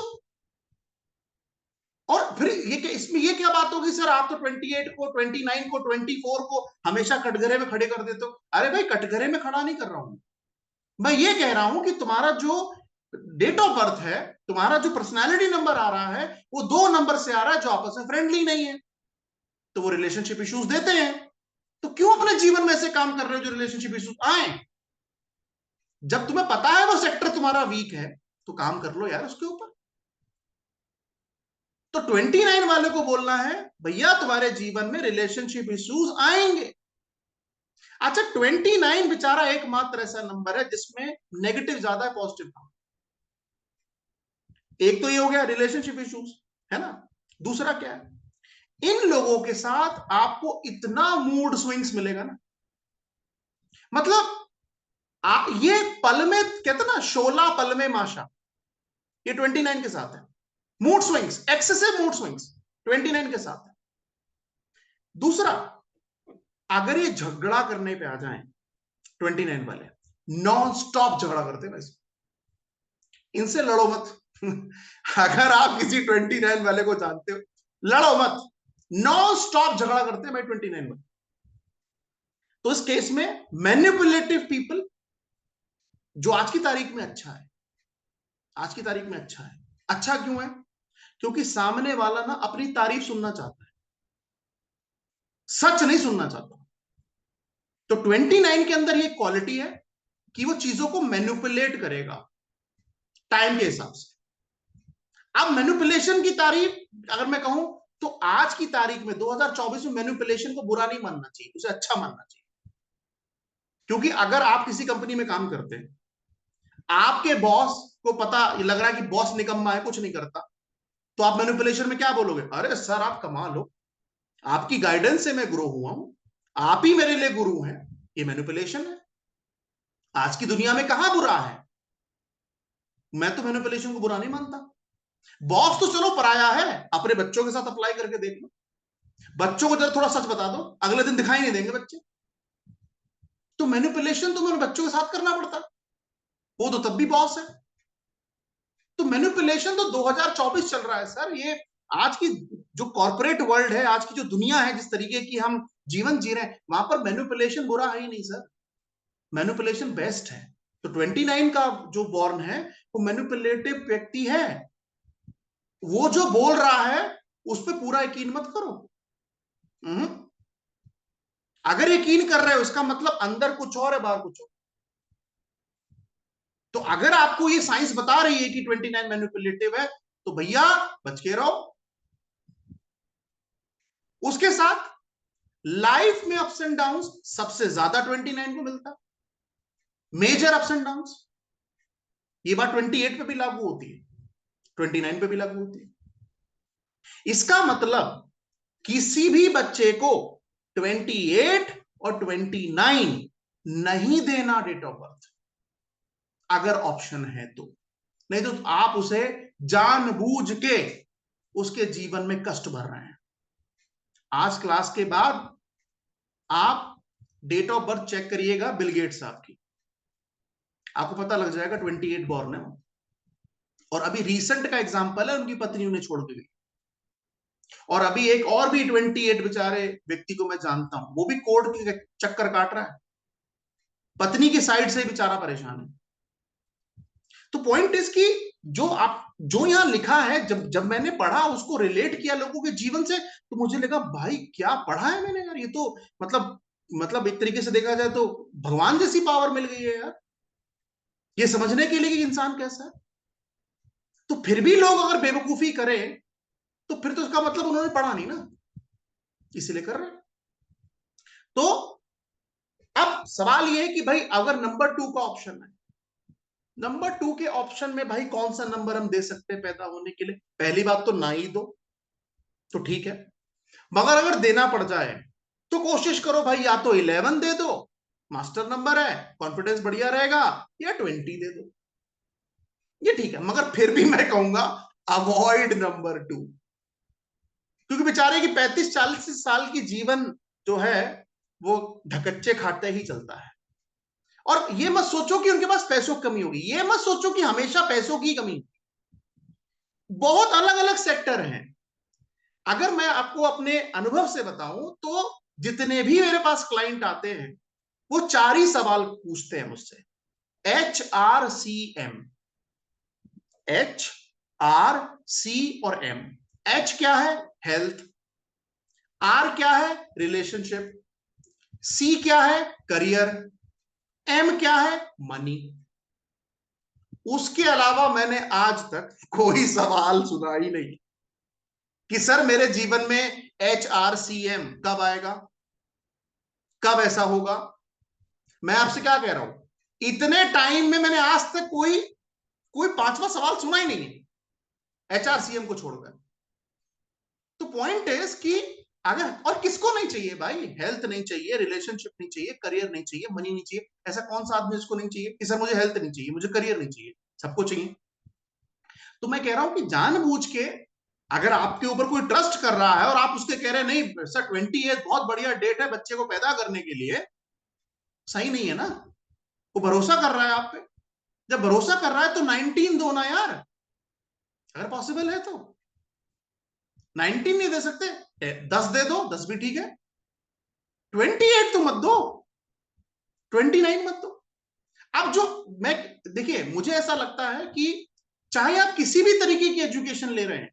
और फिर इसमें ये क्या बात होगी सर, आप तो 28 को, 29 को, 24 को हमेशा कटघरे में खड़े कर देते हो। अरे भाई, कटघरे में खड़ा नहीं कर रहा हूं मैं, ये कह रहा हूं कि तुम्हारा जो डेट ऑफ बर्थ है, तुम्हारा जो पर्सनालिटी नंबर आ रहा है, वो दो नंबर से आ रहा है जो आपस में फ्रेंडली नहीं है, तो वो रिलेशनशिप इश्यूज देते हैं। तो क्यों अपने जीवन में ऐसे काम कर रहे हो जो रिलेशनशिप इश्यूज आए? जब तुम्हें पता है वो सेक्टर तुम्हारा वीक है, तो काम कर लो यार उसके ऊपर। तो 29 वाले को बोलना है भैया तुम्हारे जीवन में रिलेशनशिप इश्यूज आएंगे। अच्छा, 29 बेचारा एकमात्र ऐसा नंबर है जिसमें नेगेटिव ज्यादा है, पॉजिटिव कम। एक तो ये हो गया रिलेशनशिप इश्यूज, है ना। दूसरा क्या है, इन लोगों के साथ आपको इतना मूड स्विंग्स मिलेगा ना, मतलब ये पल में, कहते ना शोला पल में माशा, ये 29 के साथ है। Mood swings, excessive mood swings 29 के साथ है। दूसरा, अगर ये झगड़ा करने पे आ जाए, 29 वाले नॉन स्टॉप झगड़ा करते हैं, इनसे लड़ो मत। अगर आप किसी 29 वाले को जानते हो, लड़ो मत, नॉन स्टॉप झगड़ा करते हैं भाई 29 वाले। तो इस केस में मैनिपुलेटिव पीपल, जो आज की तारीख में अच्छा है, आज की तारीख में अच्छा है। अच्छा क्यों है? क्योंकि सामने वाला ना अपनी तारीफ सुनना चाहता है, सच नहीं सुनना चाहता। तो 29 के अंदर ये क्वालिटी है कि वो चीजों को मैनिपुलेट करेगा टाइम के हिसाब से। अब मैनिपुलेशन की तारीफ अगर मैं कहूं, तो आज की तारीख में 2024 में मैनिपुलेशन को बुरा नहीं मानना चाहिए, उसे अच्छा मानना चाहिए। क्योंकि अगर आप किसी कंपनी में काम करते हैं, आपके बॉस को पता लग रहा है कि बॉस निकम्मा है, कुछ नहीं करता, तो आप मैनिपुलेशन में क्या बोलोगे? अरे सर आप कमाल हो, आपकी गाइडेंस से मैं ग्रो हुआ हूं, आप ही मेरे लिए गुरु हैं। ये मैनिपुलेशन है। आज की दुनिया में कहां बुरा है? मैं तो मैनिपुलेशन को बुरा नहीं मानता। बॉस तो चलो पराया है, अपने बच्चों के साथ अप्लाई करके देख लो। बच्चों को जरा थोड़ा सच बता दो, अगले दिन दिखाई नहीं देंगे बच्चे। तो मैनिपुलेशन तो मेरे बच्चों के साथ करना पड़ता, वो तो तब भी बॉस है। तो मैनिपुलेशन तो 2024 चल रहा है सर। ये आज की जो कॉर्पोरेट वर्ल्ड है, आज की जो दुनिया है, जिस तरीके की हम जीवन जी रहे हैं, वहां पर मैनिपुलेशन बुरा है ही नहीं सर, मैनिपुलेशन बेस्ट है। तो 29 का जो बॉर्न है, वो मैनिपुलेटिव व्यक्ति है। वो जो बोल रहा है उस पर पूरा यकीन मत करो। हम्म। अगर यकीन कर रहे हो, इसका मतलब अंदर कुछ और है, बाहर कुछ और। तो अगर आपको ये साइंस बता रही है कि 29 मैनिपुलेटिव है, तो भैया बच के रहो। उसके साथ लाइफ में अप्स एंड डाउन्स सबसे ज्यादा 29 को मिलता है, मेजर अप्स एंड डाउन्स। ये बात 28 पे भी लागू होती है, 29 पे भी लागू होती है। इसका मतलब किसी भी बच्चे को 28 और 29 नहीं देना डेट ऑफ बर्थ, अगर ऑप्शन है तो। नहीं तो आप उसे जानबूझ के उसके जीवन में कष्ट भर रहे हैं। आज क्लास के बाद आप डेट ऑफ बर्थ चेक करिएगा बिल गेट्स साहब की, आपको पता लग जाएगा 28 बॉर्न है। और अभी रीसेंट का एग्जांपल है, उनकी पत्नी उन्हें छोड़ के गई। और अभी एक और भी 28 बेचारे व्यक्ति को मैं जानता हूं, वो भी कोर्ट के चक्कर काट रहा है, पत्नी की साइड से बेचारा परेशान है। तो पॉइंट इज कि जो यहां लिखा है, जब जब मैंने पढ़ा, उसको रिलेट किया लोगों के जीवन से, तो मुझे लगा भाई क्या पढ़ा है मैंने यार, ये तो मतलब एक तरीके से देखा जाए तो भगवान जैसी पावर मिल गई है यार, ये समझने के लिए कि इंसान कैसा है। तो फिर भी लोग अगर बेवकूफी करें, तो फिर तो उसका मतलब उन्होंने पढ़ा नहीं ना, इसीलिए कर रहे हैं। तो अब सवाल ये है कि भाई अगर नंबर 2 का ऑप्शन है, नंबर 2 के ऑप्शन में भाई कौन सा नंबर हम दे सकते हैं पैदा होने के लिए? पहली बात तो ना ही दो, तो ठीक है। मगर अगर देना पड़ जाए, तो कोशिश करो भाई, या तो 11 दे दो, मास्टर नंबर है, कॉन्फिडेंस बढ़िया रहेगा, या 20 दे दो, ये ठीक है। मगर फिर भी मैं कहूंगा अवॉइड नंबर 2, क्योंकि बेचारे की 35-40 साल की जीवन जो है, वो ढकच्चे खाते ही चलता है। और ये मत सोचो कि उनके पास पैसों की कमी होगी, ये मत सोचो कि हमेशा पैसों की कमी। बहुत अलग अलग सेक्टर हैं। अगर मैं आपको अपने अनुभव से बताऊं तो जितने भी मेरे पास क्लाइंट आते हैं वो चार ही सवाल पूछते हैं मुझसे। HRCM, HRC और M। H क्या है? हेल्थ। R क्या है? रिलेशनशिप। C क्या है? करियर। M क्या है? मनी। उसके अलावा मैंने आज तक कोई सवाल सुना ही नहीं कि सर मेरे जीवन में HRCM कब आएगा, कब ऐसा होगा। मैं आपसे क्या कह रहा हूं, इतने टाइम में मैंने आज तक कोई कोई पांचवा सवाल सुना ही नहीं है HRCM को छोड़कर। तो पॉइंट इज कि अगर, और किसको नहीं चाहिए भाई, हेल्थ नहीं चाहिए, रिलेशनशिप नहीं चाहिए, करियर नहीं चाहिए, मनी नहीं चाहिए। ऐसा कौन सा आदमी इसको नहीं चाहिए कि सर मुझे हेल्थ नहीं चाहिए, मुझे करियर नहीं चाहिए? सबको चाहिए। तो मैं कह रहा हूं कि जानबूझ के अगर आपके ऊपर कोई ट्रस्ट कर रहा है और आप उसके कह रहे हैं नहीं सर 28 बहुत बढ़िया डेट है बच्चे को पैदा करने के लिए, सही नहीं है ना। वो भरोसा कर रहा है आप पे, जब भरोसा कर रहा है तो 19 दो ना यार, अगर पॉसिबल है तो। 19 नहीं दे सकते, 10 दे दो, 10 भी ठीक है। 28 तो मत दो, 29 मत दो। अब जो मैं, देखिए मुझे ऐसा लगता है कि चाहे आप किसी भी तरीके की एजुकेशन ले रहे हैं,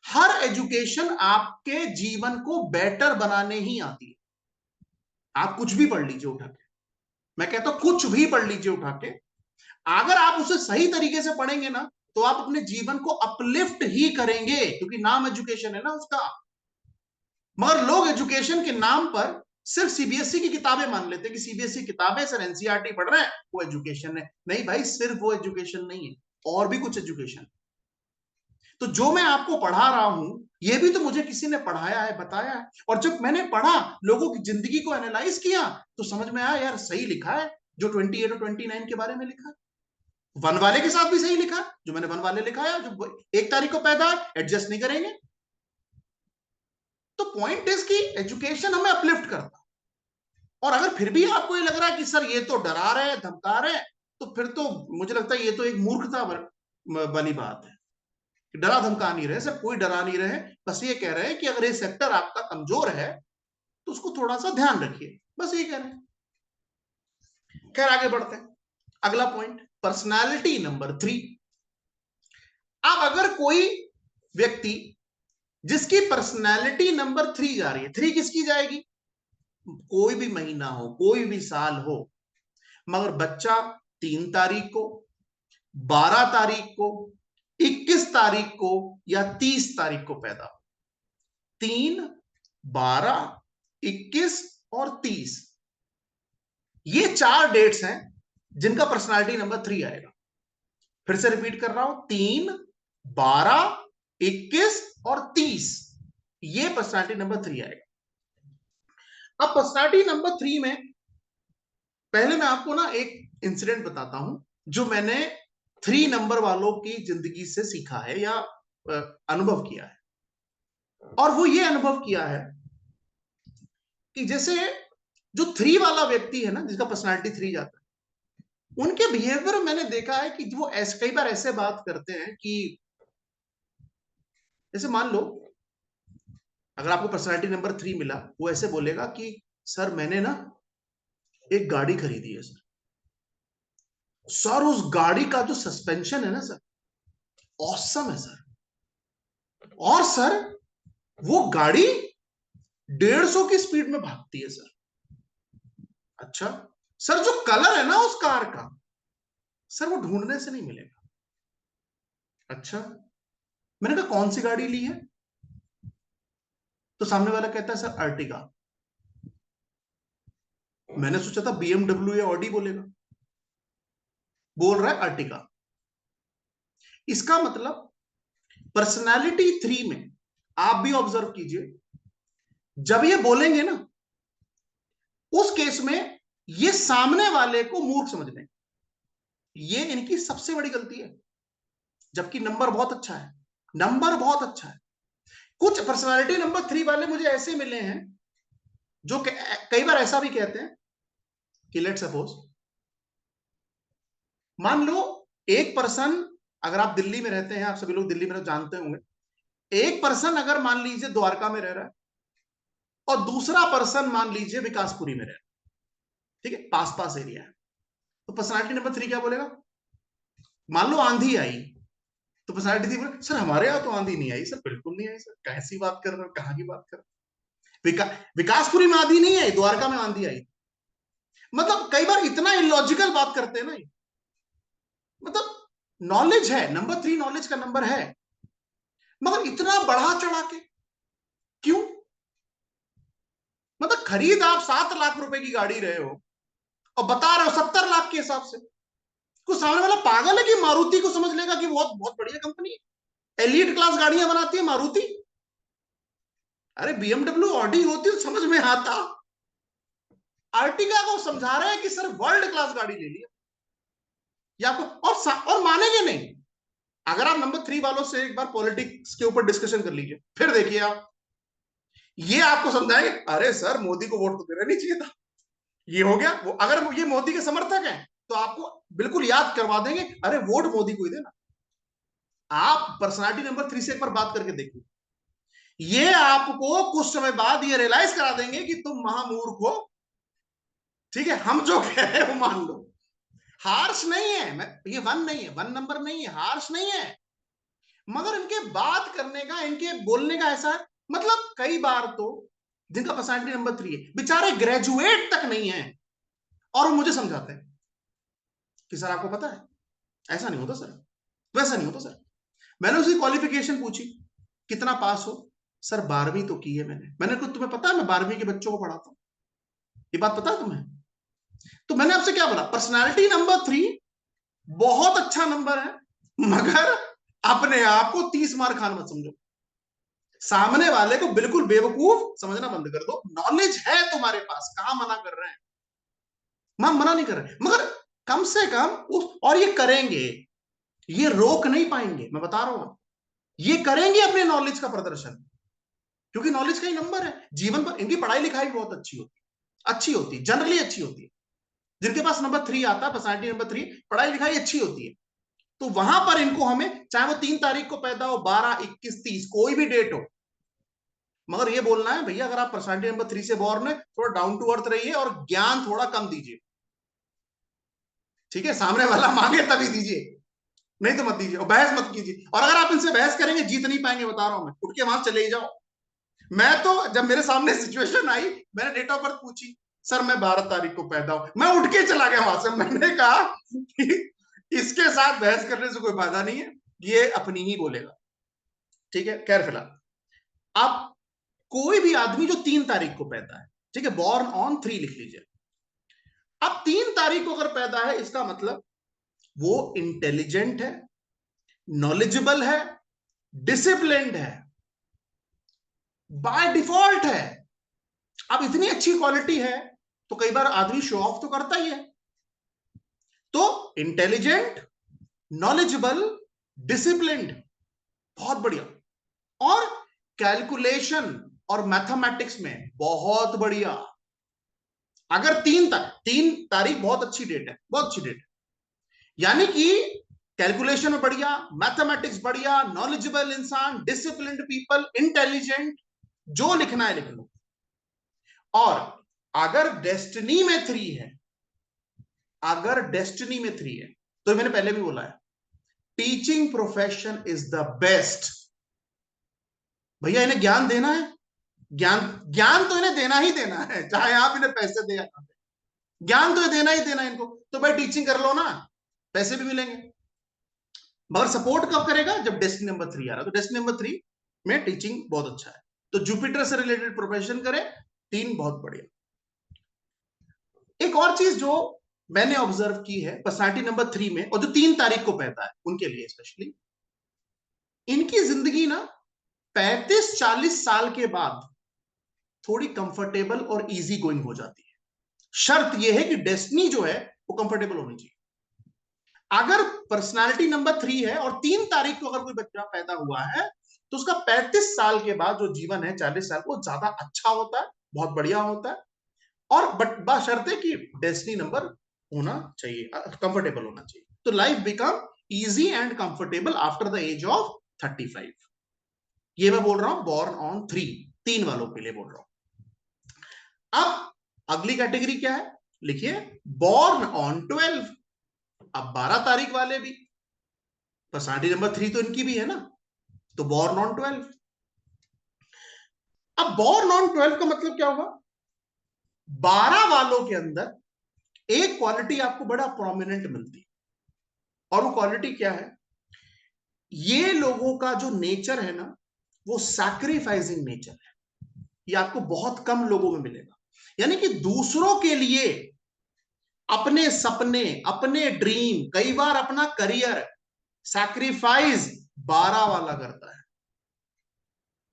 हर एजुकेशन आपके जीवन को बेटर बनाने ही आती है। आप कुछ भी पढ़ लीजिए उठा के, मैं कहता हूं कुछ भी पढ़ लीजिए उठा के, अगर आप उसे सही तरीके से पढ़ेंगे ना तो आप अपने जीवन को अपलिफ्ट ही करेंगे, क्योंकि नाम एजुकेशन है ना उसका। मगर लोग एजुकेशन के नाम पर सिर्फ सीबीएसई की किताबें मान लेते हैं कि सीबीएसई किताबें, सर एनसीईआरटी पढ़ रहे हैं वो एजुकेशन है। नहीं भाई, सिर्फ वो एजुकेशन नहीं है, और भी कुछ एजुकेशन। तो जो मैं आपको पढ़ा रहा हूं ये भी तो मुझे किसी ने पढ़ाया है, बताया है। और जब मैंने पढ़ा, लोगों की जिंदगी को एनालाइज किया, तो समझ में आया यार सही लिखा है जो 28 और 29 के बारे में लिखा है। वन वाले के साथ भी सही लिखा, जो मैंने वन वाले लिखा है, जो 1 तारीख को पैदा एडजस्ट नहीं करेंगे। तो पॉइंट इज कि एजुकेशन हमें अपलिफ्ट करता। और अगर फिर भी आपको ये लग रहा है कि सर ये तो डरा रहे हैं, धमका रहे हैं, तो फिर तो मुझे लगता है ये तो एक मूर्खता वाली बात है। डरा धमका नहीं रहे सर, कोई डरा नहीं रहे, बस ये कह रहे हैं कि अगर ये सेक्टर आपका कमजोर है तो उसको थोड़ा सा ध्यान रखिए, बस ये कह रहे हैं। खैर आगे बढ़ते हैं। अगला पॉइंट, पर्सनालिटी नंबर 3। अब अगर कोई व्यक्ति जिसकी पर्सनालिटी नंबर 3 जा रही है, 3 किसकी जाएगी? कोई भी महीना हो, कोई भी साल हो, मगर बच्चा 3 तारीख को, 12 तारीख को, 21 तारीख को या 30 तारीख को पैदा हो। 3, 12, 21 और 30, ये 4 डेट्स हैं जिनका पर्सनालिटी नंबर 3 आएगा। फिर से रिपीट कर रहा हूं, 3, 12, 21 और 30, ये पर्सनालिटी नंबर 3 आएगा। अब पर्सनालिटी नंबर 3 में पहले मैं आपको ना एक इंसिडेंट बताता हूं जो मैंने 3 नंबर वालों की जिंदगी से सीखा है या अनुभव किया है। और वो ये अनुभव किया है कि जैसे जो 3 वाला व्यक्ति है ना, जिसका पर्सनालिटी 3 जाता है, उनके बिहेवियर मैंने देखा है कि वो ऐसे कई बार ऐसे बात करते हैं कि जैसे मान लो अगर आपको पर्सनालिटी नंबर 3 मिला, वो ऐसे बोलेगा कि सर मैंने ना एक गाड़ी खरीदी है सर, सर उस गाड़ी का जो सस्पेंशन है ना सर, ऑसम है सर, और सर वो गाड़ी 150 की स्पीड में भागती है सर। अच्छा सर, जो कलर है ना उस कार का, सर वो ढूंढने से नहीं मिलेगा। अच्छा, मैंने कहा कौन सी गाड़ी ली है? तो सामने वाला कहता है सर अर्टिगा। मैंने सोचा था बीएमडब्ल्यू या ऑडी बोलेगा, बोल रहा है अर्टिगा। इसका मतलब पर्सनालिटी 3 में आप भी ऑब्जर्व कीजिए, जब ये बोलेंगे ना उस केस में ये सामने वाले को मूर्ख समझ लेंगे। ये इनकी सबसे बड़ी गलती है, जबकि नंबर बहुत अच्छा है, नंबर बहुत अच्छा है। कुछ पर्सनालिटी नंबर 3 वाले मुझे ऐसे मिले हैं जो कई बार ऐसा भी कहते हैं कि लेट सपोज मान लो एक पर्सन, अगर आप दिल्ली में रहते हैं, आप सभी लोग दिल्ली में जानते होंगे, एक पर्सन अगर मान लीजिए द्वारका में रह रहा है और दूसरा पर्सन मान लीजिए विकासपुरी में रह रहा है, ठीक है, पास पास एरिया है, तो पर्सनालिटी नंबर 3 क्या बोलेगा? मान लो आंधी आई, तो पर्सनालिटी 3 बोले सर हमारे यहाँ तो आंधी नहीं आई सर, बिल्कुल नहीं आई सर, कैसी बात कर रहे हो, कहाँ की बात कर रहे हो? विकासपुरी में आंधी नहीं आई, द्वारका में आंधी आई। मतलब कई बार इतना इलॉजिकल बात करते हैं ना, मतलब नॉलेज है, नंबर 3 नॉलेज का नंबर है, मगर इतना बढ़ा चढ़ा के क्यों? मतलब खरीद आप 7 लाख रुपए की गाड़ी रहे हो और बता रहे हो 70 लाख के हिसाब से। कुछ सामने वाला पागल है कि मारुति को समझ लेगा कि बहुत बहुत बढ़िया कंपनी है, एलीट क्लास गाड़ियां बनाती है मारुति। अरे बीएमडब्ल्यू ऑडी होती तो समझ में आता। आर्टिका को समझा रहे हैं कि सर वर्ल्ड क्लास गाड़ी ले लिया, या आपको और मानेंगे नहीं। अगर आप नंबर 3 वालों से एक बार पॉलिटिक्स के ऊपर डिस्कशन कर लीजिए, फिर देखिए आप, ये आपको समझाएंगे अरे सर मोदी को वोट तो देना नहीं चाहिए था, ये हो गया वो। अगर ये मोदी के समर्थक हैं तो आपको बिल्कुल याद करवा देंगे अरे वोट मोदी को ही देना। आप पर्सनालिटी नंबर 3 से एक बार बात करके देखिए, ये आपको कुछ समय बाद ये रियलाइज करा देंगे कि तुम महामूर्ख हो। ठीक है, हम जो कह रहे हैं वो मान लो। हार्श नहीं है, ये वन नहीं है, वन नंबर नहीं है, हार्श नहीं है, मगर इनके बात करने का, इनके बोलने का ऐसा है। मतलब कई बार तो जिनका पर्सनालिटी नंबर 3 है बेचारे ग्रेजुएट तक नहीं है और वो मुझे समझाते हैं कि सर आपको पता है ऐसा नहीं होता सर, वैसा नहीं होता सर। मैंने उसकी क्वालिफिकेशन पूछी, कितना पास हो? सर 12वीं तो की है मैंने कहा तुम्हें पता है मैं 12वीं के बच्चों को पढ़ाता हूं, ये बात पता है तुम्हें? तो मैंने आपसे क्या बोला, पर्सनालिटी नंबर 3 बहुत अच्छा नंबर है, मगर अपने आप को 30 मार खान मत समझो, सामने वाले को बिल्कुल बेवकूफ समझना बंद कर दो। नॉलेज है तुम्हारे पास, कहां मना कर रहे हैं, मैं मना नहीं कर रहे, मगर कम से कम और ये करेंगे, ये रोक नहीं पाएंगे, मैं बता रहा हूं, ये करेंगे अपने नॉलेज का प्रदर्शन, क्योंकि नॉलेज का ही नंबर है। जीवन पर इनकी पढ़ाई लिखाई बहुत अच्छी होती है, जनरली अच्छी होती है। जिनके पास नंबर 3 आता है, पर्सनालिटी नंबर 3, पढ़ाई लिखाई अच्छी होती है। तो वहां पर इनको हमें, चाहे वो 3 तारीख को पैदा हो, 12, 21, 30, कोई भी डेट हो, मगर ये बोलना है भैया अगर आप पर्सनालिटी नंबर 3 से बॉर्न है, थोड़ा डाउन टू अर्थ रहिए और ज्ञान थोड़ा कम दीजिए। ठीक है, सामने वाला मांगे तभी दीजिए, नहीं तो मत दीजिए, और बहस मत कीजिए। और अगर आप इनसे बहस करेंगे जीत नहीं पाएंगे, बता रहा हूं मैं, उठ के वहां चले ही जाओ। मैं तो जब मेरे सामने सिचुएशन आई, मैंने डेट ऑफ बर्थ पूछी, सर मैं 12 तारीख को पैदा हूं, मैं उठ के चला गया वहां से। मैंने कहा कि इसके साथ बहस करने से कोई फायदा नहीं है, ये अपनी ही बोलेगा। ठीक है, खैर फिलहाल आप, कोई भी आदमी जो 3 तारीख को पैदा है, ठीक है, बॉर्न ऑन 3 लिख लीजिए। अब 3 तारीख को अगर पैदा है, इसका मतलब वो इंटेलिजेंट है, नॉलेजेबल है, डिसिप्लिन्ड है, बाय डिफॉल्ट है। अब इतनी अच्छी क्वालिटी है तो कई बार आदमी शो ऑफ तो करता ही है। तो इंटेलिजेंट, नॉलेजेबल, डिसिप्लिन्ड, बहुत बढ़िया, और कैलकुलेशन और मैथमेटिक्स में बहुत बढ़िया। अगर 3 तारीख बहुत अच्छी डेट है, बहुत अच्छी डेट है, यानी कि कैलकुलेशन में बढ़िया, मैथमेटिक्स बढ़िया, नॉलेजेबल इंसान, डिसिप्लिन्ड पीपल, इंटेलिजेंट, जो लिखना है लिख लो। और अगर डेस्टिनी में 3 है, अगर डेस्टिनी में 3 है, तो मैंने पहले भी बोला है, teaching profession is the best. भैया इन्हें ज्ञान देना है, ज्ञान ज्ञान तो इन्हें देना ही देना है, चाहे आप इन्हें पैसे दे या ना दे, ज्ञान तो देना ही देना है इनको। तो भाई टीचिंग कर लो ना, पैसे भी मिलेंगे। मगर सपोर्ट कब करेगा? जब डेस्टिनी नंबर 3 आ रहा है। तो डेस्टिनी नंबर 3 में टीचिंग बहुत अच्छा है, तो जुपिटर से रिलेटेड प्रोफेशन करें, 3 बहुत बढ़िया। एक और चीज जो मैंने ऑब्जर्व की है पर्सनालिटी नंबर 3 में, और जो 3 तारीख को पैदा है उनके लिए स्पेशली, इनकी जिंदगी ना 35-40 साल के बाद थोड़ी कंफर्टेबल और इजी गोइंग हो जाती है। शर्त यह है कि डेस्टिनी जो है वो कंफर्टेबल होनी चाहिए। अगर पर्सनालिटी नंबर 3 है और 3 तारीख को अगर कोई बच्चा पैदा हुआ है, तो उसका 35 साल के बाद जो जीवन है 40 साल वो ज्यादा अच्छा होता है, बहुत बढ़िया होता है। और बट बात शर्त है कि डेस्टिनी नंबर होना चाहिए, कंफर्टेबल होना चाहिए। तो life become easy and comfortable after the age of 35। ये मैं बोल रहा हूं बॉर्न ऑन 3 वालों के लिए बोल रहा हूं। अब अगली कैटेगरी क्या है, लिखिए बॉर्न ऑन 12। अब 12 तारीख वाले भी, पर्सनालिटी नंबर 3 तो इनकी भी है ना, तो बॉर्न ऑन 12। अब बॉर्न ऑन 12 का मतलब क्या होगा, 12 वालों के अंदर एक क्वालिटी आपको बड़ा प्रोमिनेंट मिलती है, और वो क्वालिटी क्या है, ये लोगों का जो नेचर है ना, वो सैक्रिफाइसिंग नेचर है। ये आपको बहुत कम लोगों में मिलेगा, यानी कि दूसरों के लिए अपने सपने, अपने ड्रीम, कई बार अपना करियर सैक्रिफाइस 12 वाला करता है।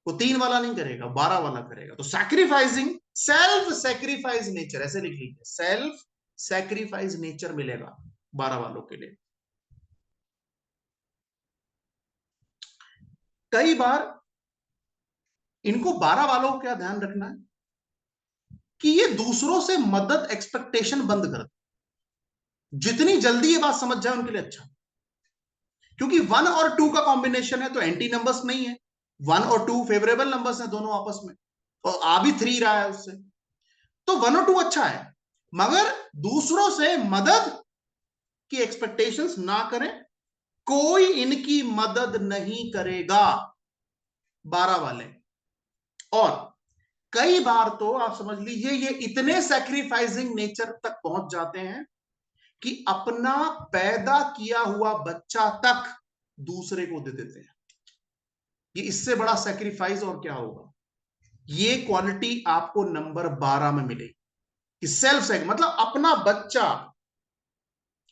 वो 3 वाला नहीं करेगा, 12 वाला करेगा। तो सैक्रिफाइसिंग, सेल्फ सैक्रिफाइस नेचर, ऐसे लिख लीजिए, सेल्फ सैक्रिफाइस नेचर मिलेगा 12 वालों के लिए। कई बार इनको 12 वालों को क्या ध्यान रखना है कि ये दूसरों से मदद एक्सपेक्टेशन बंद कर, जितनी जल्दी ये बात समझ जाए उनके लिए अच्छा। क्योंकि 1 और 2 का कॉम्बिनेशन है तो एंटी नंबर्स नहीं है, 1 और 2 फेवरेबल नंबर्स हैं दोनों आपस में, और आ भी 3 रहा है उससे, तो 1 और 2 अच्छा है। मगर दूसरों से मदद की एक्सपेक्टेशंस ना करें, कोई इनकी मदद नहीं करेगा 12 वाले। और कई बार तो आप समझ लीजिए ये इतने सैक्रिफाइसिंग नेचर तक पहुंच जाते हैं कि अपना पैदा किया हुआ बच्चा तक दूसरे को दे देते हैं। ये इससे बड़ा सैक्रिफाइस और क्या होगा। ये क्वालिटी आपको नंबर 12 में मिलेगी कि सेल्फ मतलब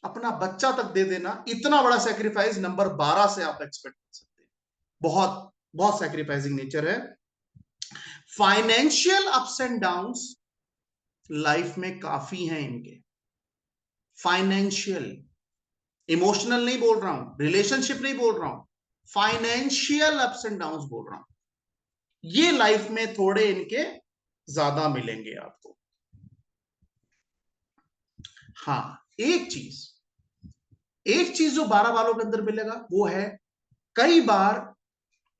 अपना बच्चा तक दे देना, इतना बड़ा सैक्रिफाइस नंबर 12 से आप एक्सपेक्ट कर सकते हैं। बहुत बहुत सैक्रिफाइसिंग नेचर है। Financial ups and downs life में काफी हैं इनके। फाइनेंशियल, इमोशनल नहीं बोल रहा हूं, रिलेशनशिप नहीं बोल रहा हूं, फाइनेंशियल अप्स एंड डाउन्स बोल रहा हूं। ये लाइफ में थोड़े इनके ज्यादा मिलेंगे आपको। हाँ, एक चीज जो 12 वालों के अंदर मिलेगा वो है, कई बार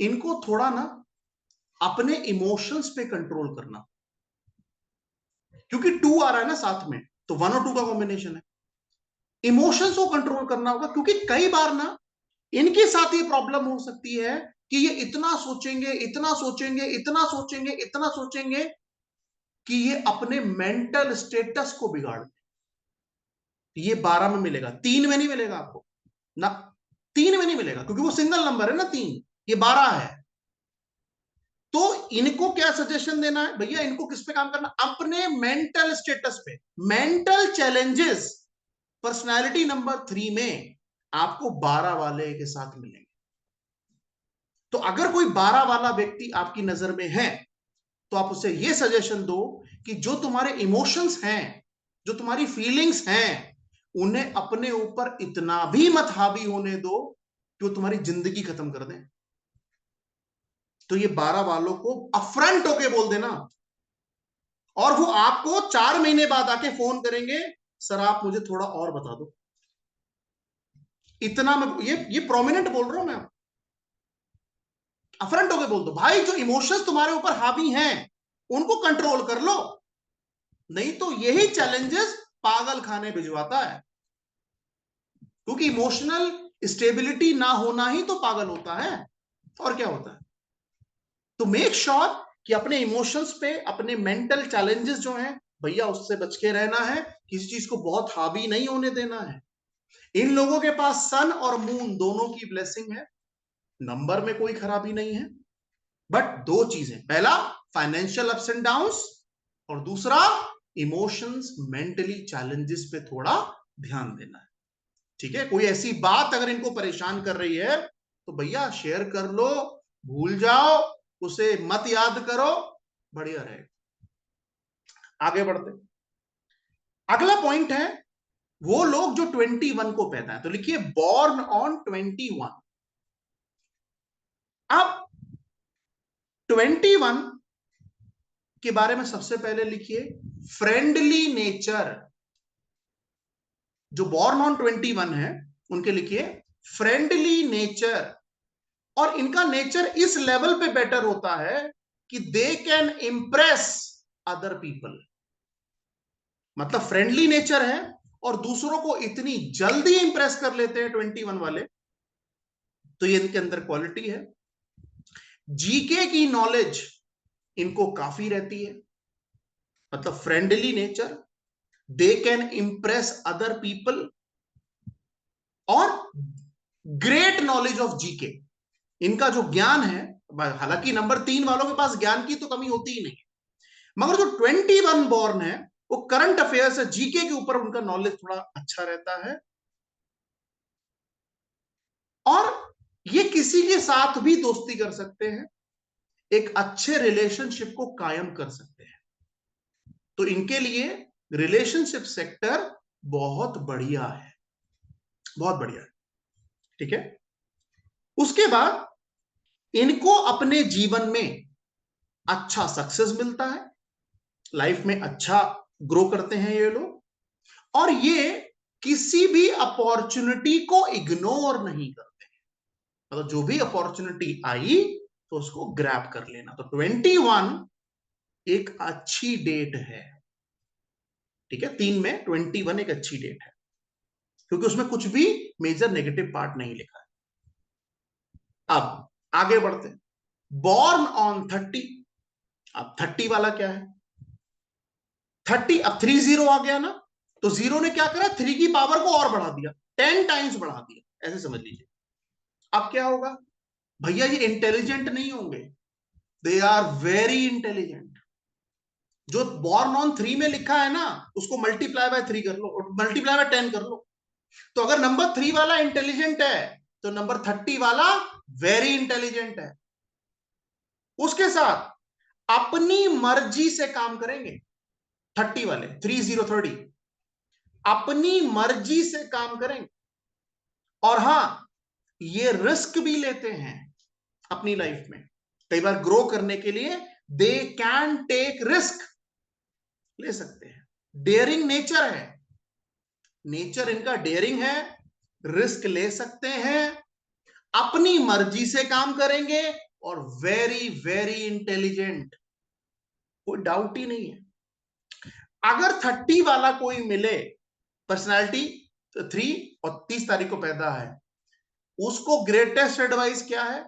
इनको थोड़ा ना अपने इमोशंस पे कंट्रोल करना, क्योंकि 2 आ रहा है ना साथ में, तो 1 और 2 का कॉम्बिनेशन है। इमोशंस को कंट्रोल करना होगा, क्योंकि कई बार ना इनके साथ ये प्रॉब्लम हो सकती है कि ये इतना सोचेंगे, इतना सोचेंगे, इतना सोचेंगे, इतना सोचेंगे कि ये अपने मेंटल स्टेटस को बिगाड़ दे। ये 12 में मिलेगा, 3 में नहीं मिलेगा आपको ना, 3 में नहीं मिलेगा, क्योंकि वो सिंगल नंबर है ना 3, ये 12 है। तो इनको क्या सजेशन देना है भैया, इनको किस पे काम करना, अपने मेंटल स्टेटस पे। मेंटल चैलेंजेस पर्सनालिटी नंबर 3 में आपको 12 वाले के साथ मिलेंगे। तो अगर कोई 12 वाला व्यक्ति आपकी नजर में है, तो आप उसे यह सजेशन दो कि जो तुम्हारे इमोशंस हैं, जो तुम्हारी फीलिंग्स हैं, उन्हें अपने ऊपर इतना भी मत हावी होने दो कि वो तुम्हारी जिंदगी खत्म कर दें। तो ये 12 वालों को अपफ्रंट होके बोल देना, और वो आपको 4 महीने बाद आके फोन करेंगे, सर आप मुझे थोड़ा और बता दो। इतना मैं ये प्रोमिनेंट बोल रहा हूं मैं, अपफ्रंट होके बोल दो भाई, जो इमोशंस तुम्हारे ऊपर हावी हैं उनको कंट्रोल कर लो, नहीं तो यही चैलेंजेस पागल खाने भिजवाता है। क्योंकि इमोशनल स्टेबिलिटी ना होना ही तो पागल होता है, और क्या होता है। तो मेक श्योर कि अपने इमोशंस पे, अपने मेंटल चैलेंजेस जो हैं भैया, उससे बच के रहना है, किसी चीज को बहुत हावी नहीं होने देना है। इन लोगों के पास सन और मून दोनों की ब्लेसिंग है, नंबर में कोई खराबी नहीं है। बट 2 चीजें, पहला फाइनेंशियल अप्स एंड डाउन्स, और दूसरा इमोशंस, मेंटली चैलेंजेस पे थोड़ा ध्यान देना है। ठीक है, कोई ऐसी बात अगर इनको परेशान कर रही है तो भैया शेयर कर लो, भूल जाओ, उसे मत याद करो, बढ़िया रहेगा। आगे बढ़ते, अगला पॉइंट है वो लोग जो 21 को पैदा है, तो लिखिए बॉर्न ऑन 21। अब 21 के बारे में सबसे पहले लिखिए फ्रेंडली नेचर। जो बॉर्न ऑन 21 है उनके लिखिए फ्रेंडली नेचर। और इनका नेचर इस लेवल पे बेटर होता है कि they can Impress other people. मतलब फ्रेंडली नेचर है और दूसरों को इतनी जल्दी इंप्रेस कर लेते हैं 21 वाले। तो ये इनके अंदर क्वालिटी है। जीके की नॉलेज इनको काफी रहती है। मतलब friendly nature, they can Impress other people, और ग्रेट नॉलेज ऑफ जीके। इनका जो ज्ञान है, हालांकि नंबर 3 वालों के पास ज्ञान की तो कमी होती ही नहीं, मगर जो 21 बॉर्न है वो करंट अफेयर्स है, जीके के ऊपर उनका नॉलेज थोड़ा अच्छा रहता है। और ये किसी के साथ भी दोस्ती कर सकते हैं, एक अच्छे रिलेशनशिप को कायम कर सकते हैं। तो इनके लिए रिलेशनशिप सेक्टर बहुत बढ़िया है, बहुत बढ़िया है। ठीक है। उसके बाद इनको अपने जीवन में अच्छा सक्सेस मिलता है, लाइफ में अच्छा ग्रो करते हैं ये लोग, और ये किसी भी अपॉर्चुनिटी को इग्नोर नहीं करते। मतलब जो भी अपॉर्चुनिटी आई तो उसको ग्रैब कर लेना। तो 21 एक अच्छी डेट है। ठीक है, 3 में 21 एक अच्छी डेट है, क्योंकि उसमें कुछ भी मेजर नेगेटिव पार्ट नहीं लिखा है। अब आगे बढ़ते हैं। Born on 30। अब 30 वाला क्या है? 30, अब 30 आ गया ना, तो जीरो ने क्या करा, 3 की पावर को और बढ़ा दिया, 10 टाइम्स बढ़ा दिया, ऐसे समझ लीजिए। अब क्या होगा भैया, ये इंटेलिजेंट नहीं होंगे, दे आर वेरी इंटेलिजेंट। जो बॉर्न ऑन 3 में लिखा है ना, उसको मल्टीप्लाई बाय 3 कर लो और मल्टीप्लाई बाय 10 कर लो। तो अगर नंबर 3 वाला इंटेलिजेंट है तो नंबर 30 वाला वेरी इंटेलिजेंट है। उसके साथ अपनी मर्जी से काम करेंगे 30 वाले, 30 अपनी मर्जी से काम करेंगे। और हां, ये रिस्क भी लेते हैं अपनी लाइफ में, कई बार ग्रो करने के लिए दे कैन टेक रिस्क, ले सकते हैं। डेयरिंग नेचर है, नेचर इनका डेयरिंग है, रिस्क ले सकते हैं, अपनी मर्जी से काम करेंगे, और वेरी वेरी इंटेलिजेंट, कोई डाउट ही नहीं है। अगर 30 वाला कोई मिले, पर्सनालिटी 3 और 30 तारीख को पैदा है, उसको ग्रेटेस्ट एडवाइस क्या है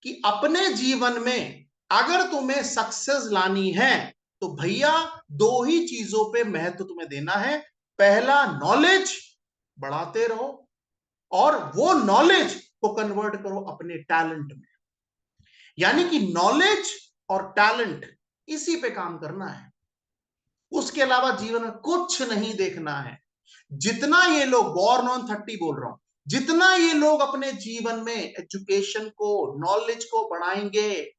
कि अपने जीवन में अगर तुम्हें सक्सेस लानी है तो भैया दो ही चीजों पे महत्व तुम्हें देना है। पहला, नॉलेज बढ़ाते रहो, और वो नॉलेज को कन्वर्ट करो अपने टैलेंट में। यानी कि नॉलेज और टैलेंट, इसी पे काम करना है, उसके अलावा जीवन में कुछ नहीं देखना है। जितना ये लोग, बॉर्न ऑन 30 बोल रहा हूं, जितना ये लोग अपने जीवन में एजुकेशन को, नॉलेज को बढ़ाएंगे,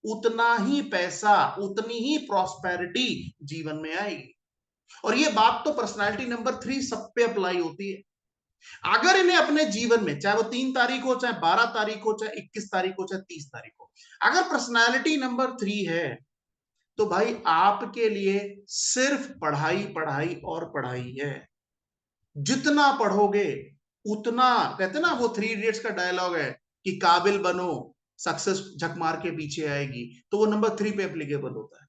उतना ही पैसा, उतनी ही प्रॉस्पेरिटी जीवन में आएगी। और ये बात तो पर्सनालिटी नंबर 3 सब पे अप्लाई होती है। अगर इन्हें अपने जीवन में, चाहे वो 3 तारीख हो, चाहे 12 तारीख हो, चाहे 21 तारीख हो, चाहे 30 तारीख हो, अगर पर्सनालिटी नंबर 3 है तो भाई आपके लिए सिर्फ पढ़ाई, पढ़ाई और पढ़ाई है। जितना पढ़ोगे उतना, कहते ना वो 3 इडियट्स का डायलॉग है कि काबिल बनो, सक्सेस झक मार के पीछे आएगी, तो वो नंबर 3 पे एप्लीकेबल होता है।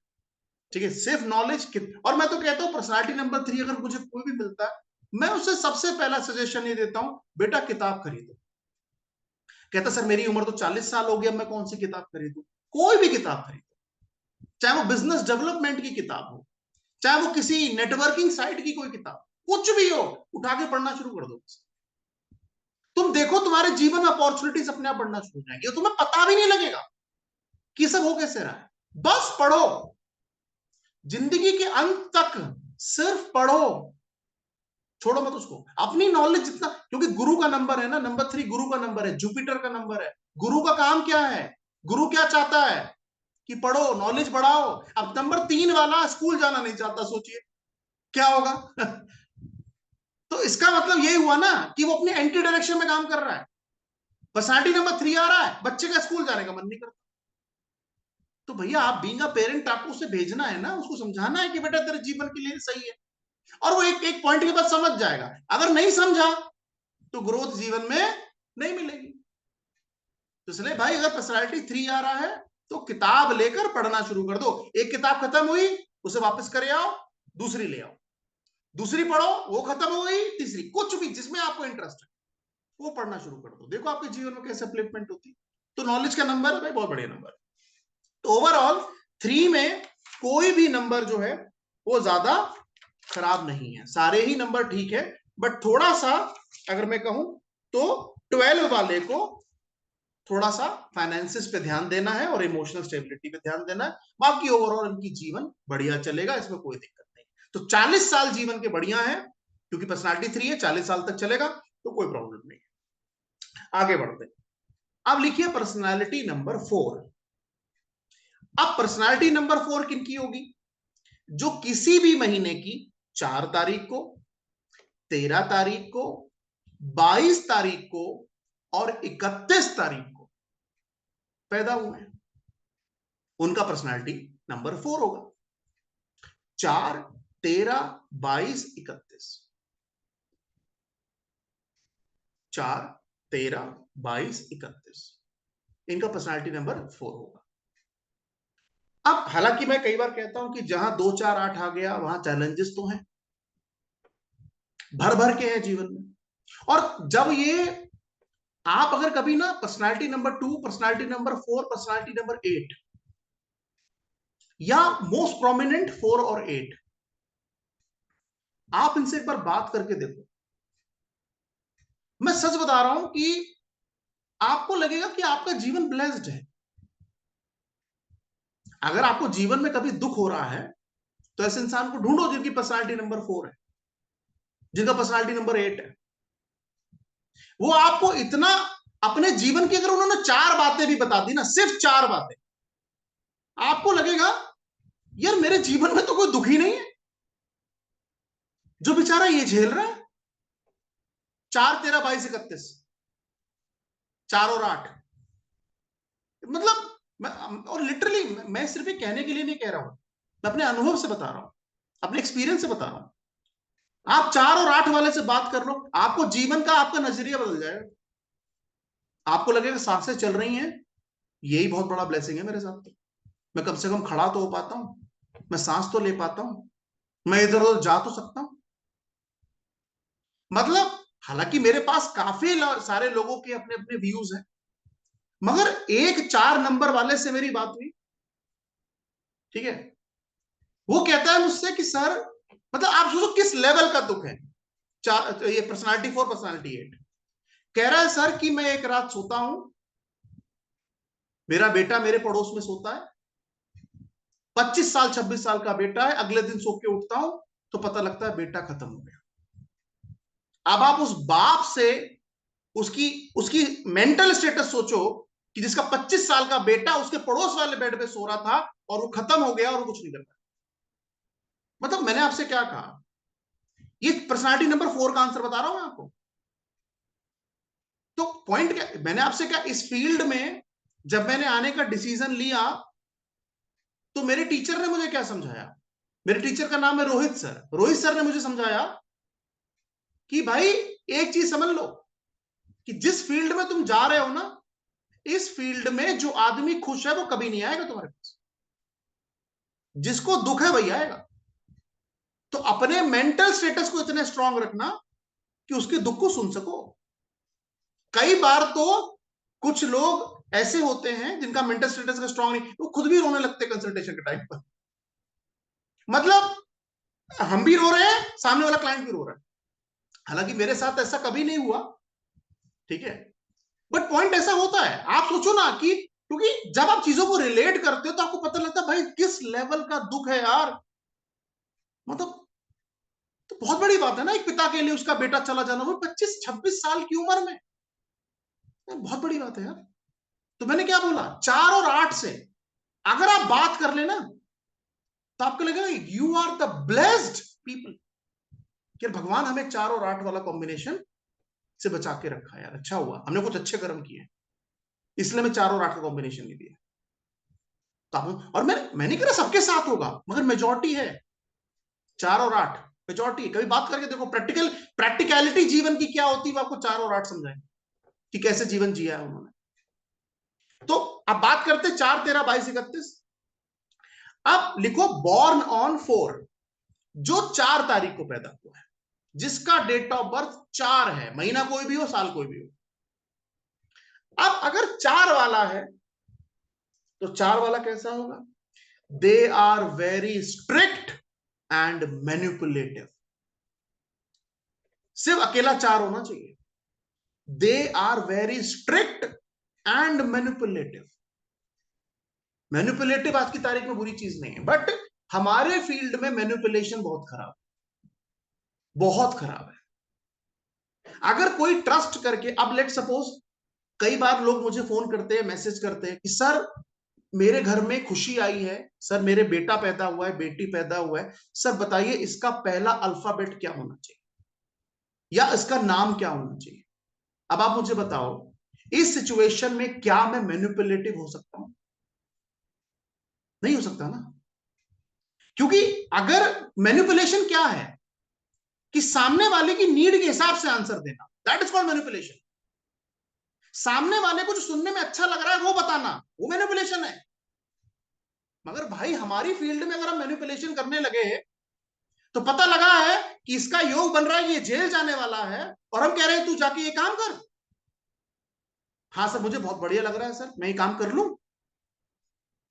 ठीक है, सिर्फ नॉलेज। और मैं तो कहता हूं पर्सनालिटी नंबर 3 अगर मुझे कोई भी मिलता है, मैं उसे सबसे पहला सजेशन ये देता हूं, बेटा किताब खरीदो। कहता सर मेरी उम्र तो 40 साल हो गई, अब मैं कौन सी किताब खरीदूं? कोई भी किताब खरीदो, चाहे वो बिजनेस डेवलपमेंट की किताब हो, चाहे वो किसी नेटवर्किंग साइट की कोई किताब, कुछ भी हो, उठा के पढ़ना शुरू कर दो। तुम देखो तुम्हारे जीवन में अपॉर्चुनिटीज अपने आप बढ़ना शुरू हो जाएंगी, और तुम्हें पता भी नहीं लगेगा कि सब हो कैसे रहा है। बस पढ़ो, जिंदगी के अंत तक सिर्फ पढ़ो, छोड़ो मत उसको। अपनी नॉलेज जितना, क्योंकि गुरु का नंबर है ना, नंबर 3 गुरु का नंबर है, जुपिटर का नंबर है। गुरु का काम क्या है? गुरु क्या चाहता है कि पढ़ो, नॉलेज बढ़ाओ। अब नंबर 3 वाला स्कूल जाना नहीं चाहता, सोचिए क्या होगा। तो इसका मतलब यही हुआ ना कि वो अपने एंटी डायरेक्शन में काम कर रहा है। पर्सनालिटी नंबर 3 आ रहा है, बच्चे का स्कूल जाने का मन नहीं करता। तो भैया आप बीइंग अ पेरेंट, आपको उसे भेजना है ना, उसको समझाना है कि बेटा तेरे जीवन के लिए सही है। और वो एक एक पॉइंट के बाद समझ जाएगा। अगर नहीं समझा तो ग्रोथ जीवन में नहीं मिलेगी। तो इसलिए भाई अगर पर्सनालिटी 3 आ रहा है तो किताब लेकर पढ़ना शुरू कर दो। एक किताब खत्म हुई, उसे वापस करे आओ, दूसरी ले आओ, दूसरी पढ़ो, वो खत्म हो गई, तीसरी, कुछ भी जिसमें आपको इंटरेस्ट है वो पढ़ना शुरू कर दो। देखो आपके जीवन में कैसे अपलिफ्टमेंट होती है। तो नॉलेज का नंबर है भाई, बहुत बढ़िया नंबर है। तो ओवरऑल 3 में कोई भी नंबर जो है वो ज्यादा खराब नहीं है, सारे ही नंबर ठीक है। बट थोड़ा सा अगर मैं कहूं तो 12 वाले को थोड़ा सा फाइनेंसिस पे ध्यान देना है और इमोशनल स्टेबिलिटी पे ध्यान देना है। बाकी ओवरऑल इनकी जीवन बढ़िया चलेगा, इसमें कोई दिक्कत नहीं। तो 40 साल जीवन के बढ़िया है, क्योंकि पर्सनालिटी 3 है, 40 साल तक चलेगा, तो कोई प्रॉब्लम नहीं है। आगे बढ़ते, अब लिखिए पर्सनालिटी नंबर 4। अब पर्सनालिटी नंबर 4 किनकी होगी? जो किसी भी महीने की 4 तारीख को, 13 तारीख को, 22 तारीख को और 31 तारीख को पैदा हुए हैं, उनका पर्सनालिटी नंबर 4 होगा। 4, 13, 22, 31, 4, 13, 22, 31, इनका पर्सनालिटी नंबर 4 होगा। अब हालांकि मैं कई बार कहता हूं कि जहां 2, 4, 8 आ गया वहां चैलेंजेस तो हैं, भर भर के हैं जीवन में। और जब ये आप अगर कभी ना personality number 2, personality number 4, personality number 8 या मोस्ट प्रोमिनेंट 4 और 8, आप इनसे एक बार बात करके देखो, मैं सच बता रहा हूं कि आपको लगेगा कि आपका जीवन ब्लेस्ड है। अगर आपको जीवन में कभी दुख हो रहा है तो ऐसे इंसान को ढूंढो जिनकी पर्सनालिटी नंबर 4 है, जिनका पर्सनालिटी नंबर 8 है। वो आपको इतना अपने जीवन की, अगर उन्होंने 4 बातें भी बता दी ना, सिर्फ 4 बातें, आपको लगेगा यार मेरे जीवन में तो कोई दुख ही नहीं है, जो बेचारा ये झेल रहा है। 4, 13, 22, 31, 4 और 8, मतलब और लिटरली मैं सिर्फ ये कहने के लिए नहीं कह रहा हूं, मैं अपने अनुभव से बता रहा हूं, अपने एक्सपीरियंस से बता रहा हूं। आप 4 और 8 वाले से बात कर लो, आपको जीवन का, आपका नजरिया बदल जाएगा। आपको लगेगा सांसें चल रही हैं, यही बहुत बड़ा ब्लेसिंग है मेरे साथ। तो मैं कम से कम खड़ा तो हो पाता हूं, मैं सांस तो ले पाता हूं, मैं इधर उधर जा तो सकता हूं। मतलब हालांकि मेरे पास काफी सारे लोगों के अपने अपने व्यूज हैं, मगर एक 4 नंबर वाले से मेरी बात हुई, ठीक है, वो कहता है मुझसे कि सर, मतलब आप सोचो किस लेवल का दुख है। ये पर्सनालिटी 4, पर्सनालिटी 8 कह रहा है सर कि मैं एक रात सोता हूं, मेरा बेटा मेरे पड़ोस में सोता है, 25 साल 26 साल का बेटा है, अगले दिन सो के उठता हूं तो पता लगता है बेटा खत्म हो गया। अब आप उस बाप से उसकी उसकी मेंटल स्टेटस सोचो कि जिसका 25 साल का बेटा उसके पड़ोस वाले बेड पे सो रहा था और वो खत्म हो गया और वो कुछ नहीं कर पाया। मतलब मैंने आपसे क्या कहा, ये पर्सनालिटी नंबर 4 का आंसर बता रहा हूं मैं आपको। तो पॉइंट क्या, मैंने आपसे क्या, इस फील्ड में जब मैंने आने का डिसीजन लिया तो मेरे टीचर ने मुझे क्या समझाया, मेरे टीचर का नाम है रोहित सर। रोहित सर ने मुझे समझाया कि भाई एक चीज समझ लो कि जिस फील्ड में तुम जा रहे हो ना, इस फील्ड में जो आदमी खुश है वो कभी नहीं आएगा तुम्हारे पास, जिसको दुख है वही आएगा। तो अपने मेंटल स्टेटस को इतने स्ट्रांग रखना कि उसके दुख को सुन सको। कई बार तो कुछ लोग ऐसे होते हैं जिनका मेंटल स्टेटस का स्ट्रांग नहीं, वो खुद भी रोने लगते कंसल्टेशन के टाइम पर। मतलब हम भी रो रहे हैं, सामने वाला क्लाइंट भी रो रहा है। हालांकि मेरे साथ ऐसा कभी नहीं हुआ, ठीक है, बट पॉइंट ऐसा होता है। आप सोचो ना कि क्योंकि जब आप चीजों को रिलेट करते हो तो आपको पता लगता है भाई किस लेवल का दुख है यार। मतलब तो बहुत बड़ी बात है ना, एक पिता के लिए उसका बेटा चला जाना, वो 25-26 साल की उम्र में, बहुत बड़ी बात है यार। तो मैंने क्या बोला, 4 और 8 से अगर आप बात कर लेना तो आपको लगेगा you are the blessed people, कि भगवान हमें 4 और 8 वाला कॉम्बिनेशन से बचा के रखा है यार, अच्छा हुआ हमने कुछ अच्छे कर्म किए, इसलिए मैं 4 और 8 का कॉम्बिनेशन नहीं दिया। और मैं नहीं कह रहा सबके साथ होगा, मगर मेजोरिटी है 4 और 8। मेजॉरिटी। कभी बात करके देखो, प्रैक्टिकलिटी जीवन की क्या होती है, आपको 4 और 8 समझाएंगे कि कैसे जीवन जिया है उन्होंने। तो अब बात करते 4, 13, 22, 31। अब लिखो बॉर्न ऑन 4, जो 4 तारीख को पैदा हुआ है, जिसका डेट ऑफ बर्थ 4 है, महीना कोई भी हो, साल कोई भी हो। अब अगर 4 वाला है तो 4 वाला कैसा होगा? They are very strict and manipulative. सिर्फ अकेला 4 होना चाहिए। They are very strict and manipulative. Manipulative आज की तारीख में बुरी चीज नहीं है, बट हमारे फील्ड में मैनिपुलेशन बहुत खराब, बहुत खराब है। अगर कोई ट्रस्ट करके, अब लेट सपोज, कई बार लोग मुझे फोन करते हैं, मैसेज करते हैं कि सर मेरे घर में खुशी आई है, सर मेरे बेटा पैदा हुआ है, बेटी पैदा हुआ है, सर बताइए इसका पहला अल्फाबेट क्या होना चाहिए, या इसका नाम क्या होना चाहिए। अब आप मुझे बताओ, इस सिचुएशन में क्या मैं मैनिपुलेटिव हो सकता हूं? नहीं हो सकता ना। क्योंकि अगर मैनिपुलेशन क्या है कि सामने वाले की नीड के हिसाब से आंसर देना, दैट इज कॉल्ड मैनिपुलेशन। सामने वाले को जो सुनने में अच्छा लग रहा है वो बताना, वो मैनिपुलेशन है। मगर भाई हमारी फील्ड में अगर हम मैनिपुलेशन करने लगे, तो पता लगा है कि इसका योग बन रहा है, ये जेल जाने वाला है, और हम कह रहे हैं तू जाके ये काम कर। हाँ सर मुझे बहुत बढ़िया लग रहा है सर, मैं ये काम कर लूं।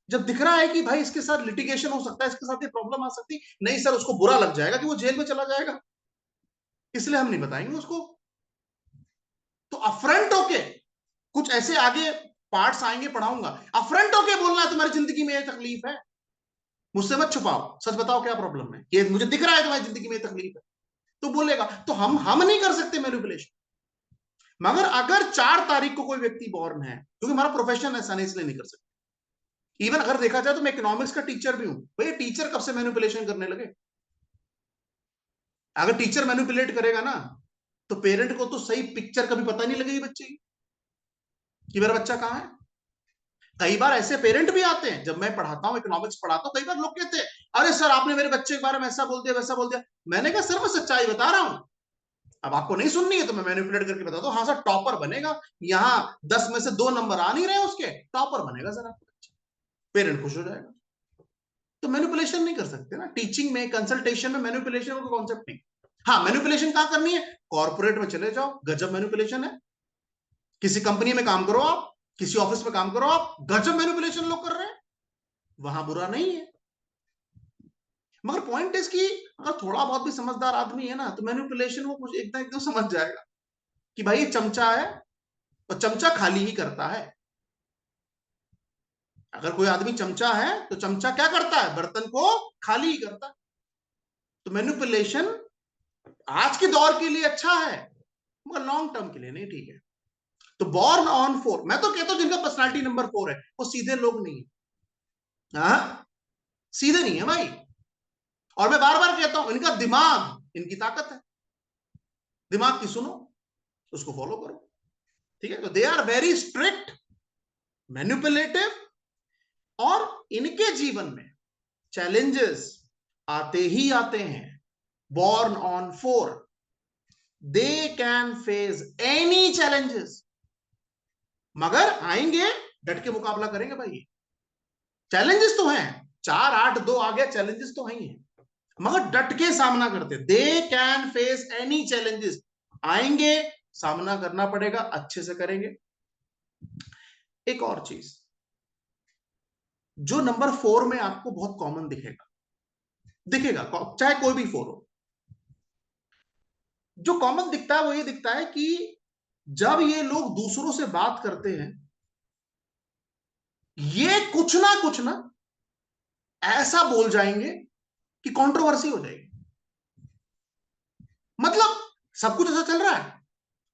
जब दिख रहा है कि भाई इसके साथ लिटिगेशन हो सकता है, इसके साथ ये प्रॉब्लम आ सकती, नहीं सर उसको बुरा लग जाएगा कि वो जेल में चला जाएगा, इसलिए हम नहीं बताएंगे उसको। तो अपफ्रंट होके, कुछ ऐसे आगे पार्ट्स आएंगे पढ़ाऊंगा, अपफ्रंट होके बोलना है तुम्हारी जिंदगी में ये तकलीफ है, मुझसे मत छुपाओ, सच बताओ क्या प्रॉब्लम है, ये मुझे दिख रहा है तुम्हारी जिंदगी में ये तकलीफ है, तो बोलेगा। तो हम नहीं कर सकते मैनिपुलेशन। मगर अगर 4 तारीख को कोई व्यक्ति बॉर्न है, क्योंकि हमारा प्रोफेशन ऐसा नहीं, इसलिए नहीं कर सकते। इवन अगर देखा जाए तो मैं इकोनॉमिक्स का टीचर भी हूं, भैया टीचर कब से मैनिपुलेशन करने लगे? अगर टीचर मैनिपुलेट करेगा ना, तो पेरेंट को तो सही पिक्चर कभी पता नहीं लगेगी बच्चे की कि मेरा बच्चा कहाँ है। कई बार ऐसे पेरेंट भी आते हैं, जब मैं पढ़ाता हूँ, इकोनॉमिक्स पढ़ाता हूँ, कई बार लोग कहते हैं अरे सर आपने मेरे बच्चे के बारे में ऐसा बोल दिया, वैसा बोल दिया। मैंने कहा सर मैं सच्चाई बता रहा हूं, अब आपको नहीं सुननी है तो मैं मैनिपुलेट करके बता दूं, हाँ सर टॉपर बनेगा, यहाँ 10 में से 2 नंबर आ नहीं रहे उसके, टॉपर बनेगा सर आपका बच्चा, पेरेंट खुश हो जाएगा। तो मैनिपुलेशन नहीं कर सकते ना टीचिंग में, कंसल्टेशन में मैनिपुलेशन का कॉन्सेप्ट नहीं। हाँ मैनिपुलेशन कहां करनी है? कॉर्पोरेट में चले जाओ, गजब मैनिपुलेशन है। किसी कंपनी में काम करो आप, किसी ऑफिस में काम करो आप, गजब मैनिपुलेशन लोग कर रहे हैं, वहां बुरा नहीं है। मगर पॉइंट इज कि अगर थोड़ा बहुत भी समझदार आदमी है ना, तो मैनिपुलेशन वो कुछ एकदम एकदम समझ जाएगा कि भाई ये चमचा है, और चमचा खाली ही करता है। अगर कोई आदमी चमचा है तो चमचा क्या करता है? बर्तन को खाली ही करता है। तो मैनिपुलेशन आज के दौर के लिए अच्छा है, मगर लॉन्ग टर्म के लिए नहीं ठीक है। तो बॉर्न ऑन 4, मैं तो कहता हूं जिनका पर्सनालिटी नंबर 4 है वो सीधे लोग नहीं है। हाँ सीधे नहीं है भाई। और मैं बार बार कहता हूं इनका दिमाग इनकी ताकत है, दिमाग की सुनो, उसको फॉलो करो, ठीक है। तो they are very strict, manipulative, और इनके जीवन में चैलेंजेस आते ही आते हैं। Born on 4, they can face any challenges, मगर आएंगे, डट के मुकाबला करेंगे भाई। चैलेंजेस तो हैं, 4, 8, 2 आ गया, चैलेंजेस तो हैं ही हैं, मगर डट के सामना करते। दे कैन फेस एनी चैलेंजेस, आएंगे, सामना करना पड़ेगा, अच्छे से करेंगे। एक और चीज जो नंबर 4 में आपको बहुत कॉमन दिखेगा, दिखेगा चाहे कोई भी 4 हो, जो कॉमन दिखता है वो ये दिखता है कि जब ये लोग दूसरों से बात करते हैं, ये कुछ ना ऐसा बोल जाएंगे कि कंट्रोवर्सी हो जाएगी। मतलब सब कुछ ऐसा चल रहा है,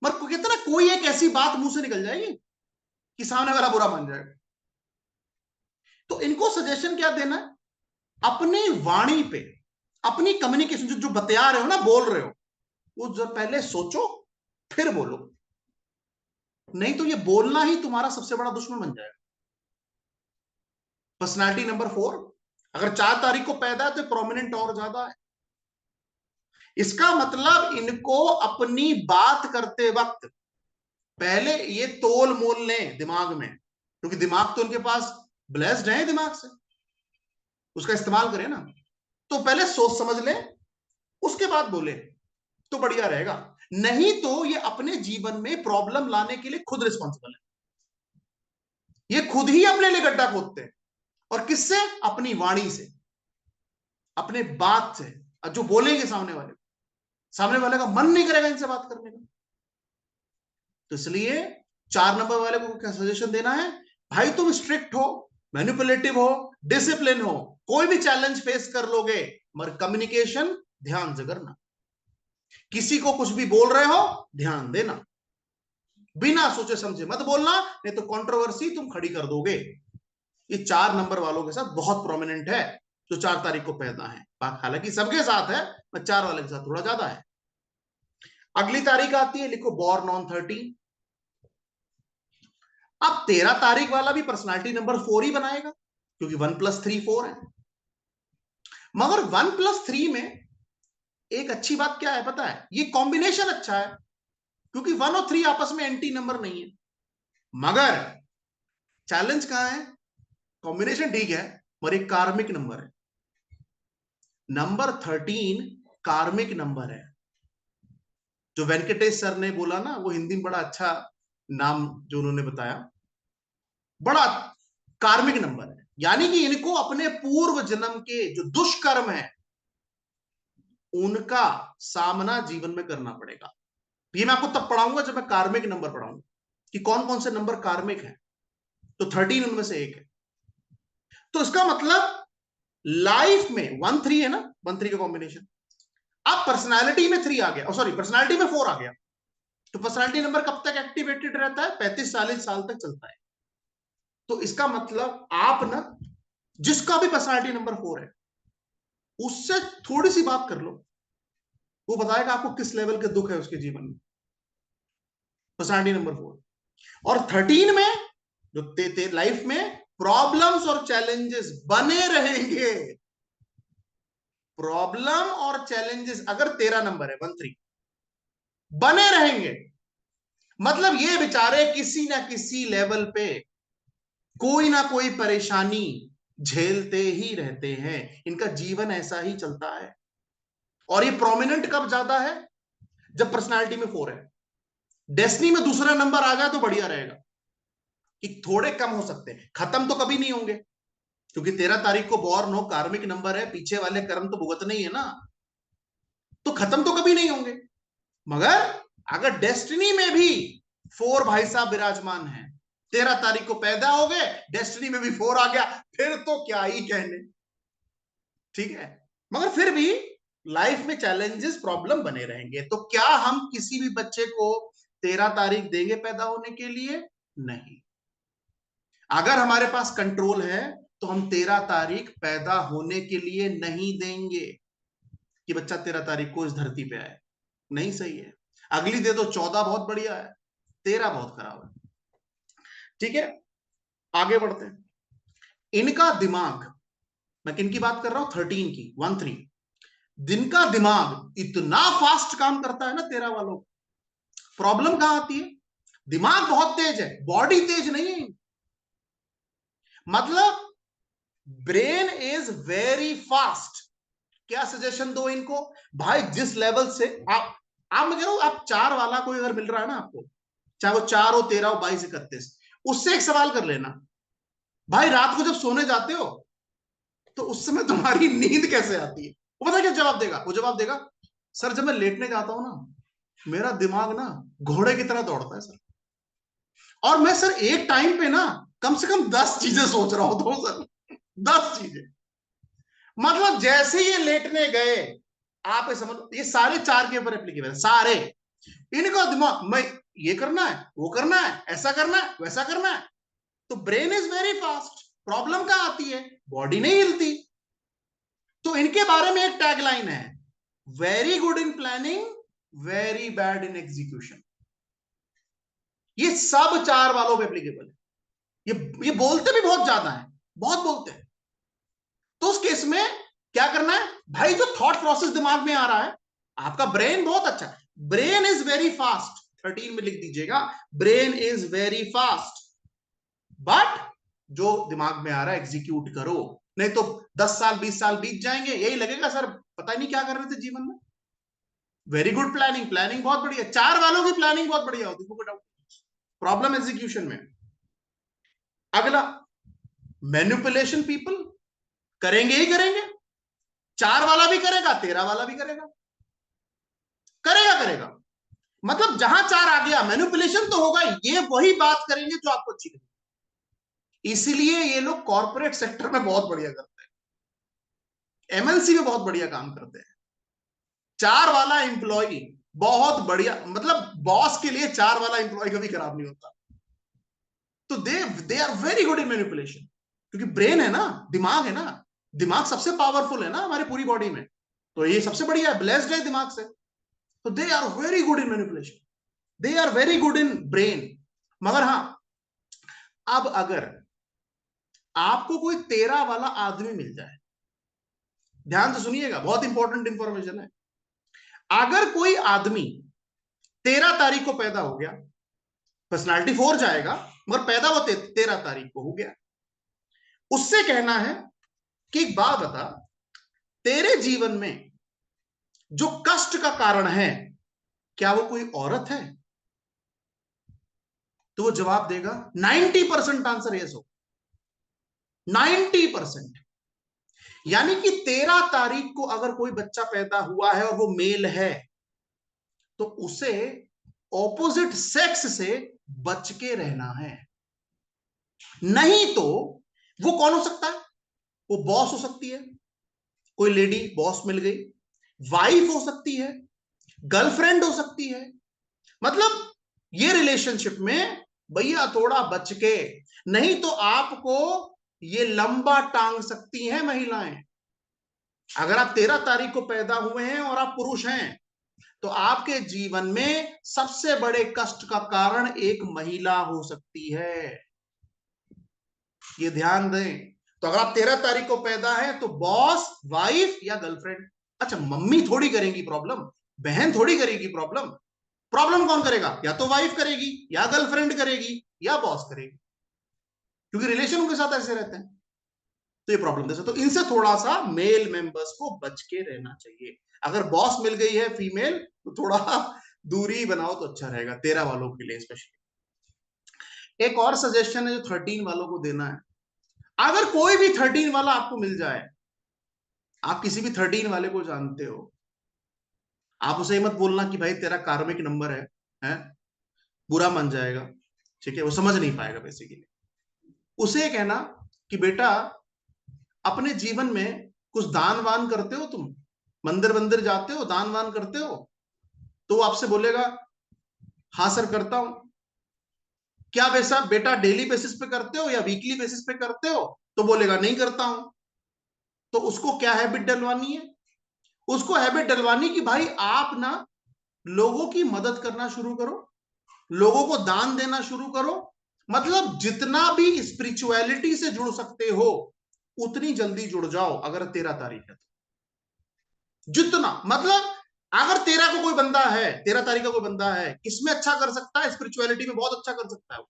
मगर कहते ना कोई एक ऐसी बात मुंह से निकल जाएगी कि सामने वाला बुरा मान जाएगा। तो इनको सजेशन क्या देना है? अपनी वाणी पे, अपनी कम्युनिकेशन जो बतिया रहे हो ना, बोल रहे हो, वो जब पहले सोचो फिर बोलो, नहीं तो ये बोलना ही तुम्हारा सबसे बड़ा दुश्मन बन जाएगा। पर्सनालिटी नंबर 4 अगर 4 तारीख को पैदा है तो प्रोमिनेंट और ज्यादा है। इसका मतलब इनको अपनी बात करते वक्त पहले ये तोल मोल लें दिमाग में, क्योंकि दिमाग तो उनके पास ब्लेस्ड है, दिमाग से उसका इस्तेमाल करें ना। तो पहले सोच समझ लें, उसके बाद बोले तो बढ़िया रहेगा। नहीं तो ये अपने जीवन में प्रॉब्लम लाने के लिए खुद रिस्पॉन्सिबल है। ये खुद ही अपने लिए गड्ढा खोदते हैं। और किससे? अपनी वाणी से, अपने बात से। जो बोलेंगे सामने वाले का मन नहीं करेगा इनसे बात करने का। तो इसलिए 4 नंबर वाले को क्या सजेशन देना है? भाई तुम स्ट्रिक्ट हो, मैनिपुलेटिव हो, डिसिप्लिन हो, कोई भी चैलेंज फेस कर लोगे, मगर कम्युनिकेशन ध्यान से करना। किसी को कुछ भी बोल रहे हो, ध्यान देना, बिना सोचे समझे मत बोलना, नहीं तो कंट्रोवर्सी तुम खड़ी कर दोगे। ये 4 नंबर वालों के साथ बहुत प्रोमिनेंट है, जो 4 तारीख को पैदा है। हालांकि सबके साथ है, पर 4 वाले के साथ थोड़ा ज्यादा है। अगली तारीख आती है, लिखो बॉर्न ऑन 13। अब 13 तारीख वाला भी पर्सनालिटी नंबर 4 ही बनाएगा, क्योंकि 1+3 4 है। मगर 1+3 में एक अच्छी बात क्या है पता है? ये कॉम्बिनेशन अच्छा है, क्योंकि 1 और 3 आपस में एंटी नंबर नहीं है। मगर चैलेंज कहां है? कॉम्बिनेशन ठीक है, पर एक कार्मिक नंबर है। नंबर 13 कार्मिक नंबर है। जो वेंकटेश सर ने बोला ना, वो हिंदी में बड़ा अच्छा नाम जो उन्होंने बताया, बड़ा कार्मिक नंबर है। यानी कि इनको अपने पूर्व जन्म के जो दुष्कर्म है उनका सामना जीवन में करना पड़ेगा। ये मैं आपको तब पढ़ाऊंगा जब मैं कार्मिक नंबर पढ़ाऊंगा, कि कौन कौन से नंबर कार्मिक है। तो 13 उनमें से एक है। तो इसका मतलब लाइफ में 1 3 है ना, 1 3 का कॉम्बिनेशन। अब पर्सनालिटी में 3 आ गया, सॉरी पर्सनालिटी में 4 आ गया। तो पर्सनालिटी नंबर कब तक एक्टिवेटेड रहता है? 35 40 साल तक चलता है। तो इसका मतलब आप ना, जिसका भी पर्सनालिटी नंबर 4 है, उससे थोड़ी सी बात कर लो, वो बताएगा आपको किस लेवल के दुख है उसके जीवन में। पर्सनालिटी नंबर 4 और 13 में जो लाइफ में प्रॉब्लम्स और चैलेंजेस बने रहेंगे। प्रॉब्लम और चैलेंजेस अगर 13 नंबर है, 1 3 बने रहेंगे, मतलब ये बेचारे किसी ना किसी लेवल पे कोई ना कोई परेशानी झेलते ही रहते हैं। इनका जीवन ऐसा ही चलता है। और ये प्रोमिनेंट कब ज्यादा है? जब पर्सनालिटी में 4 है। डेस्टिनी में दूसरा नंबर आ जाए तो बढ़िया रहेगा, कि थोड़े कम हो सकते हैं, खत्म तो कभी नहीं होंगे, क्योंकि 13 तारीख को बॉर्न हो, कार्मिक नंबर है, पीछे वाले कर्म तो भुगतने ही है ना, तो खत्म तो कभी नहीं होंगे। मगर अगर डेस्टिनी में भी 4 भाई साहब विराजमान है, 13 तारीख को पैदा हो गए, डेस्टिनी में भी 4 आ गया, फिर तो क्या ही कहने। ठीक है, मगर फिर भी लाइफ में चैलेंजेस प्रॉब्लम बने रहेंगे। तो क्या हम किसी भी बच्चे को 13 तारीख देंगे पैदा होने के लिए? नहीं। अगर हमारे पास कंट्रोल है तो हम 13 तारीख पैदा होने के लिए नहीं देंगे, कि बच्चा 13 तारीख को इस धरती पे आए। नहीं सही है। अगली दे दो, 14 बहुत बढ़िया है, 13 बहुत खराब है। ठीक है, आगे बढ़ते हैं। इनका दिमाग, मैं किन की बात कर रहा हूं? 13 की, 1 3। दिन का दिमाग इतना फास्ट काम करता है ना 13 वालों। प्रॉब्लम कहां आती है? दिमाग बहुत तेज है, बॉडी तेज नहीं है। मतलब ब्रेन इज वेरी फास्ट। क्या सजेशन दो इनको? भाई जिस लेवल से आप मैं कह रहा हूं, आप 4 वाला कोई अगर मिल रहा है ना आपको, चाहे वो 4 हो, 13 हो, 22 31, उससे एक सवाल कर लेना, भाई रात को जब सोने जाते हो तो उस समय तुम्हारी नींद कैसे आती है? वो पता क्या जवाब देगा? वो जवाब देगा, सर जब मैं लेटने जाता हूं ना, मेरा दिमाग ना घोड़े की तरह दौड़ता है सर, और मैं सर एक टाइम पे ना कम से कम 10 चीजें सोच रहा होता हूं सर, 10 चीजें। मतलब जैसे ये लेटने गए, आप ये समझ, ये सारे 4 के ऊपर एप्लीकेबल है सारे। इनका दिमाग, मैं ये करना है, वो करना है, ऐसा करना है, वैसा करना है। तो brain is very fast. Problem कहां आती है? बॉडी नहीं हिलती। तो इनके बारे में एक टैगलाइन है, very good in planning, very bad in execution. ये सब 4 वालों पे एप्लीकेबल है। ये बोलते भी बहुत ज्यादा है, बहुत बोलते हैं। तो उस केस में क्या करना है? भाई जो थॉट प्रोसेस दिमाग में आ रहा है, आपका ब्रेन बहुत अच्छा है, ब्रेन इज वेरी फास्ट, 13 में लिख दीजिएगा, brain is very fast, but जो दिमाग में आ रहा है एग्जीक्यूट करो, नहीं तो 10 साल 20 साल बीत जाएंगे, यही लगेगा सर पता ही नहीं क्या कर रहे थे जीवन में। वेरी गुड प्लानिंग, प्लानिंग बहुत बढ़िया, 4 वालों की प्लानिंग बहुत बढ़िया होती है, प्रॉब्लम एग्जीक्यूशन में। अगला, मैनिपुलेशन पीपल, करेंगे ही करेंगे, 4 वाला भी करेगा, 13 वाला भी करेगा, करेगा करेगा, मतलब जहां 4 आ गया मैनिपुलेशन तो होगा, ये वही बात करेंगे जो आपको अच्छी लगे। इसीलिए ये लोग कॉर्पोरेट सेक्टर में बहुत बढ़िया करते हैं, एमएनसी में बहुत बढ़िया काम करते हैं। 4 वाला एम्प्लॉय बहुत बढ़िया, मतलब बॉस के लिए 4 वाला एम्प्लॉय कभी खराब नहीं होता। तो they are very good in manipulation, क्योंकि ब्रेन है ना, दिमाग है ना, दिमाग सबसे पावरफुल है ना हमारी पूरी बॉडी में, तो ये सबसे बढ़िया है, ब्लेस्ड है दिमाग से। तो they are very good in manipulation, they are very good in brain. मगर हाँ, अब अगर आपको कोई 13 वाला आदमी मिल जाए, ध्यान से सुनिएगा, बहुत इंपॉर्टेंट इंफॉर्मेशन है। अगर कोई आदमी 13 तारीख को पैदा हो गया, पर्सनालिटी 4 जाएगा, मगर पैदा वो 13 तारीख को हो गया, उससे कहना है कि एक बात बता, तेरे जीवन में जो कष्ट का कारण है, क्या वो कोई औरत है? तो वो जवाब देगा 90% आंसर यस हो, 90%। यानी कि 13 तारीख को अगर कोई बच्चा पैदा हुआ है और वो मेल है, तो उसे ऑपोजिट सेक्स से बच के रहना है, नहीं तो वो कौन हो सकता है? वो बॉस हो सकती है, कोई लेडी बॉस मिल गई, वाइफ हो सकती है, गर्लफ्रेंड हो सकती है, मतलब ये रिलेशनशिप में भैया थोड़ा बच के, नहीं तो आपको ये लंबा टांग सकती हैं महिलाएं। अगर आप 13 तारीख को पैदा हुए हैं और आप पुरुष हैं, तो आपके जीवन में सबसे बड़े कष्ट का कारण एक महिला हो सकती है, ये ध्यान दें। तो अगर आप 13 तारीख को पैदा है तो बॉस, वाइफ या गर्लफ्रेंड। अच्छा, मम्मी थोड़ी करेंगी प्रॉब्लम, बहन थोड़ी करेगी प्रॉब्लम, प्रॉब्लम कौन करेगा? या तो वाइफ करेगी, या गर्लफ्रेंड करेगी, या बॉस करेगी, क्योंकि रिलेशन उनके साथ ऐसे रहते हैं, तो ये प्रॉब्लम दे सकते। तो इनसे थोड़ा सा मेल मेंबर्स को बच के रहना चाहिए। अगर बॉस मिल गई है फीमेल, तो थोड़ा दूरी बनाओ तो अच्छा रहेगा, 13 वालों के लिए स्पेशली। एक और सजेशन है जो 13 वालों को देना है, अगर कोई भी 13 वाला आपको मिल जाए, आप किसी भी 13 वाले को जानते हो, आप उसे मत बोलना कि भाई तेरा कार्मिक नंबर है, बुरा मान जाएगा, ठीक है, वो समझ नहीं पाएगा बेसिकली। उसे कहना कि बेटा अपने जीवन में कुछ दान वान करते हो तुम, मंदिर मंदिर जाते हो, दान वान करते हो? तो वो आपसे बोलेगा हाँ सर करता हूं। क्या वैसा बेटा डेली बेसिस पे करते हो या वीकली बेसिस पे करते हो? तो बोलेगा नहीं करता हूं। तो उसको क्या हैबिट डलवानी है? उसको हैबिट डलवानी कि भाई आप ना लोगों की मदद करना शुरू करो, लोगों को दान देना शुरू करो, मतलब जितना भी स्पिरिचुअलिटी से जुड़ सकते हो उतनी जल्दी जुड़ जाओ। अगर 13 तारीख है तो जितना, मतलब अगर 13 को कोई बंदा है, 13 तारीख का कोई बंदा है, किसमें अच्छा कर सकता है? स्पिरिचुअलिटी में बहुत अच्छा कर सकता है,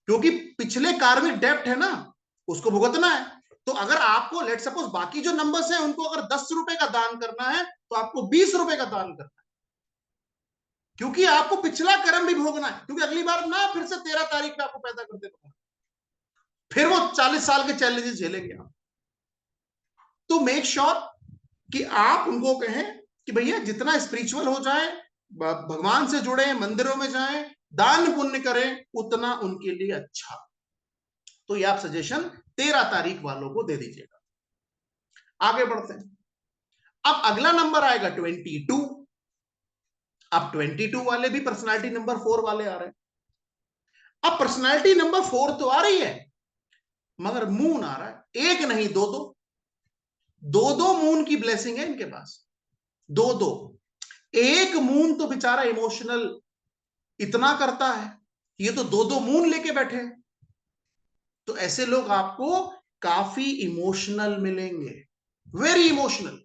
क्योंकि पिछले कार्मिक डेप्ट है ना, उसको भुगतना है। तो अगर आपको लेट सपोज बाकी जो नंबर्स हैं उनको अगर 10 रुपए का दान करना है, तो आपको 20 रुपए का दान करना है, क्योंकि आपको पिछला कर्म भी भोगना है, क्योंकि अगली बार ना फिर से 13 तारीख पे आपको पैदा कर देना, फिर वो 40 साल के चैलेंजेस झेलेंगे आप। तो मेक श्योर कि आप उनको कहें कि भैया जितना स्पिरिचुअल हो जाए, भगवान से जुड़े, मंदिरों में जाएं, दान पुण्य करें, उतना उनके लिए अच्छा। तो ये आप सजेशन 13 तारीख वालों को दे दीजिएगा। आगे बढ़ते हैं, अब अगला नंबर आएगा 22। अब 22 वाले भी पर्सनालिटी नंबर 4 वाले आ रहे हैं। अब पर्सनालिटी नंबर 4 तो आ रही है, मगर मून आ रहा है, एक नहीं दो दो, दो दो मून की ब्लेसिंग है इनके पास, दो दो। एक मून तो बेचारा इमोशनल इतना करता है, ये तो दो दो मून लेके बैठे हैं। तो ऐसे लोग आपको काफी इमोशनल मिलेंगे, वेरी इमोशनल,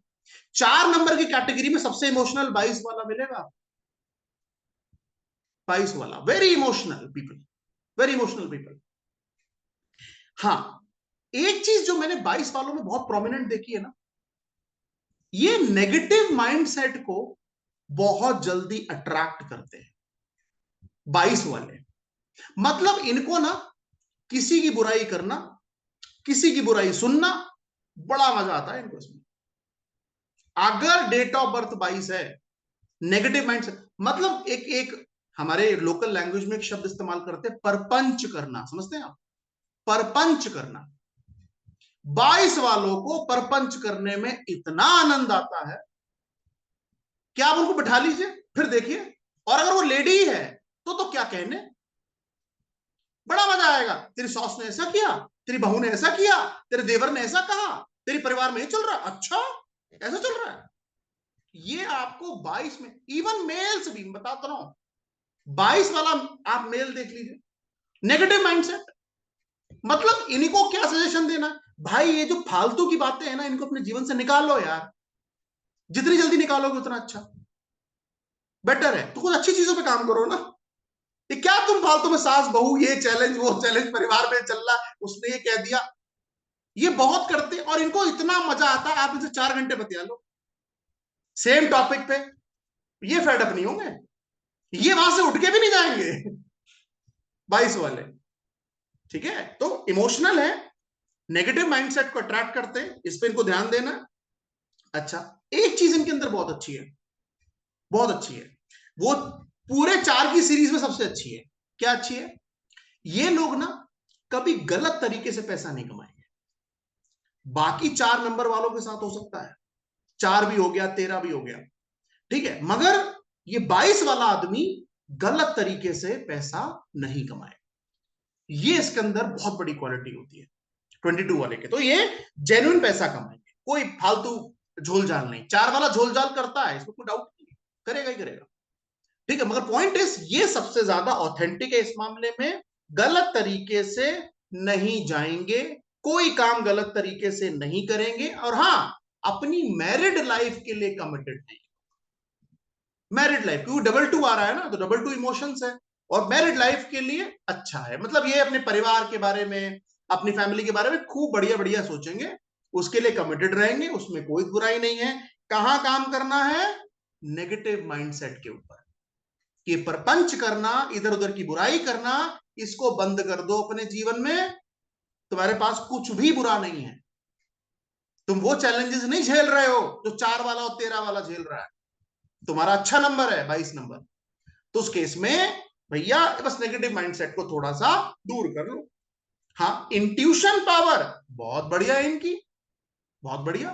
4 नंबर की कैटेगरी में सबसे इमोशनल 22 वाला मिलेगा। 22 वाला very emotional people, very emotional people. हाँ, एक चीज जो मैंने 22 वालों में बहुत प्रोमिनेंट देखी है ना, ये नेगेटिव माइंडसेट को बहुत जल्दी अट्रैक्ट करते हैं 22 वाले। मतलब इनको ना किसी की बुराई करना, किसी की बुराई सुनना, बड़ा मजा आता है इनको इसमें। अगर डेट ऑफ बर्थ 22 है, नेगेटिव माइंडसेट, मतलब एक एक हमारे लोकल लैंग्वेज में एक शब्द इस्तेमाल करते हैं, परपंच करना, समझते हैं आप? परपंच करना। 22 वालों को परपंच करने में इतना आनंद आता है कि आप उनको बिठा लीजिए, फिर देखिए। और अगर वो लेडी है तो क्या कहने, बड़ा मजा आएगा। तेरी सास ने ऐसा किया, तेरी बहू ने ऐसा किया, तेरे देवर ने ऐसा कहा, तेरे परिवार में ये चल रहा है, अच्छा ऐसा चल रहा है। ये आपको 22 में, इवन मेल्स भी बताता रहा हूं, 22 वाला आप मेल देख लीजिए, नेगेटिव माइंडसेट। मतलब इनको क्या सजेशन देना, भाई ये जो फालतू की बातें हैं ना, इनको अपने जीवन से निकाल लो यार, जितनी जल्दी निकालोगे उतना अच्छा, बेटर है। तो कुछ अच्छी चीजों पे काम करो ना। ये क्या तुम फालतू में सास बहू ये चैलेंज वो चैलेंज परिवार में चल रहा, उसने ये कह दिया, ये बहुत करते और इनको इतना मजा आता है, आप इनसे 4 घंटे बतिया लो सेम टॉपिक पे, ये फेडअप नहीं होंगे, ये वहां से उठ के भी नहीं जाएंगे 22 वाले। ठीक है, तो इमोशनल है, नेगेटिव माइंडसेट को अट्रैक्ट करते हैं, इस पे इनको ध्यान देना। अच्छा, एक चीज इनके अंदर बहुत अच्छी है, बहुत अच्छी है, वो पूरे 4 की सीरीज में सबसे अच्छी है। क्या अच्छी है? ये लोग ना कभी गलत तरीके से पैसा नहीं कमाएंगे। बाकी 4 नंबर वालों के साथ हो सकता है, 4 भी हो गया, 13 भी हो गया, ठीक है, मगर ये 22 वाला आदमी गलत तरीके से पैसा नहीं कमाए, ये इसके अंदर बहुत बड़ी क्वालिटी होती है 22 वाले के। तो ये जेन्युइन पैसा कमाएंगे, कोई फालतू झोलझाल नहीं। 4 वाला झोलझाल करता है, इसमें कोई डाउट नहीं, करेगा ही करेगा, ठीक है, मगर पॉइंट इज ये सबसे ज्यादा ऑथेंटिक है इस मामले में, गलत तरीके से नहीं जाएंगे, कोई काम गलत तरीके से नहीं करेंगे, और हाँ, अपनी मैरिड लाइफ के लिए कमिटेड नहीं। मैरिड लाइफ, क्योंकि डबल 2 आ रहा है ना, तो डबल 2 इमोशंस है, और मैरिड लाइफ के लिए अच्छा है, मतलब ये अपने परिवार के बारे में, अपनी फैमिली के बारे में खूब बढ़िया बढ़िया सोचेंगे, उसके लिए कमिटेड रहेंगे, उसमें कोई बुराई नहीं है। कहां काम करना है? नेगेटिव माइंडसेट के ऊपर, कि परपंच करना, इधर उधर की बुराई करना, इसको बंद कर दो अपने जीवन में, तुम्हारे पास कुछ भी बुरा नहीं है। तुम वो चैलेंजेस नहीं झेल रहे हो जो 4 वाला और 13 वाला झेल रहा है, तुम्हारा अच्छा नंबर है 22 नंबर, तो उस केस में भैया बस नेगेटिव माइंडसेट को थोड़ा सा दूर कर लो। हाँ, इंट्यूशन पावर बहुत बढ़िया है इनकी, बहुत बढ़िया,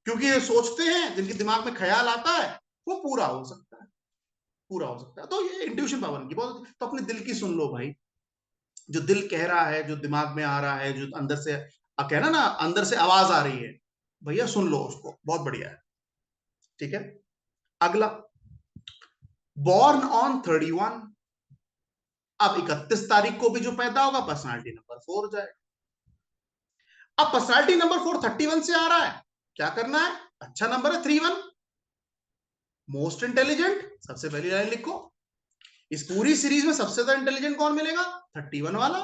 क्योंकि ये सोचते हैं, जिनके दिमाग में ख्याल आता है वो पूरा हो सकता है, पूरा हो सकता है, तो ये इंट्यूशन पावर इनकी बहुत। तो अपने दिल की सुन लो भाई, जो दिल कह रहा है, जो दिमाग में आ रहा है, जो अंदर से कहना ना, अंदर से आवाज आ रही है, भैया सुन लो उसको, बहुत बढ़िया है। ठीक है, अगला, बॉर्न ऑन 31, अब 31 तारीख को भी जो पैदा होगा पर्सनालिटी नंबर 4 जाएगा। अब पर्सनालिटी नंबर 4 31 से आ रहा है, क्या करना है? अच्छा नंबर है 31, मोस्ट इंटेलिजेंट, सबसे पहली लाइन लिखो, इस पूरी सीरीज में सबसे ज्यादा इंटेलिजेंट कौन मिलेगा? 31 वाला,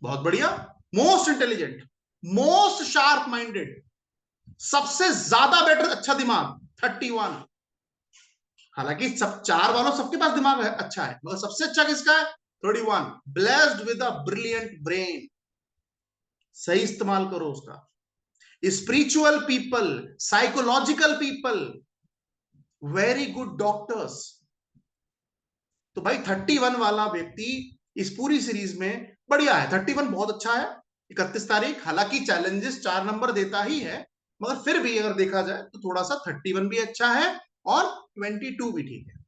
बहुत बढ़िया, most intelligent, most sharp minded, सबसे ज्यादा बेटर, अच्छा दिमाग 31। हालांकि सब 4 वालों सबके पास दिमाग है, अच्छा है, मगर सबसे अच्छा किसका है? 31, blessed with a brilliant brain, सही इस्तेमाल करो उसका। Spiritual people, psychological people, very good doctors. तो भाई 31 वाला व्यक्ति इस पूरी सीरीज में बढ़िया है, 31 बहुत अच्छा है। 31 तारीख, हालांकि चैलेंजेस 4 नंबर देता ही है, मगर फिर भी अगर देखा जाए तो थोड़ा सा 31 भी अच्छा है, और 22 भी ठीक है।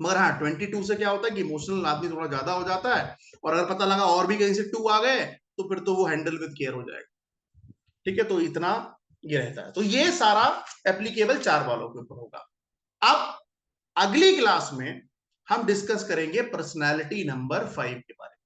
मगर हाँ, 22 से क्या होता है कि इमोशनल आदमी थोड़ा ज्यादा हो जाता है, और अगर पता लगा और भी कहीं से 2 आ गए तो फिर तो वो हैंडल विद केयर हो जाएगा। ठीक है, तो इतना ये रहता है, तो ये सारा एप्लीकेबल 4 वालों के ऊपर होगा। अब अगली क्लास में हम डिस्कस करेंगे पर्सनैलिटी नंबर 5 के बारे में।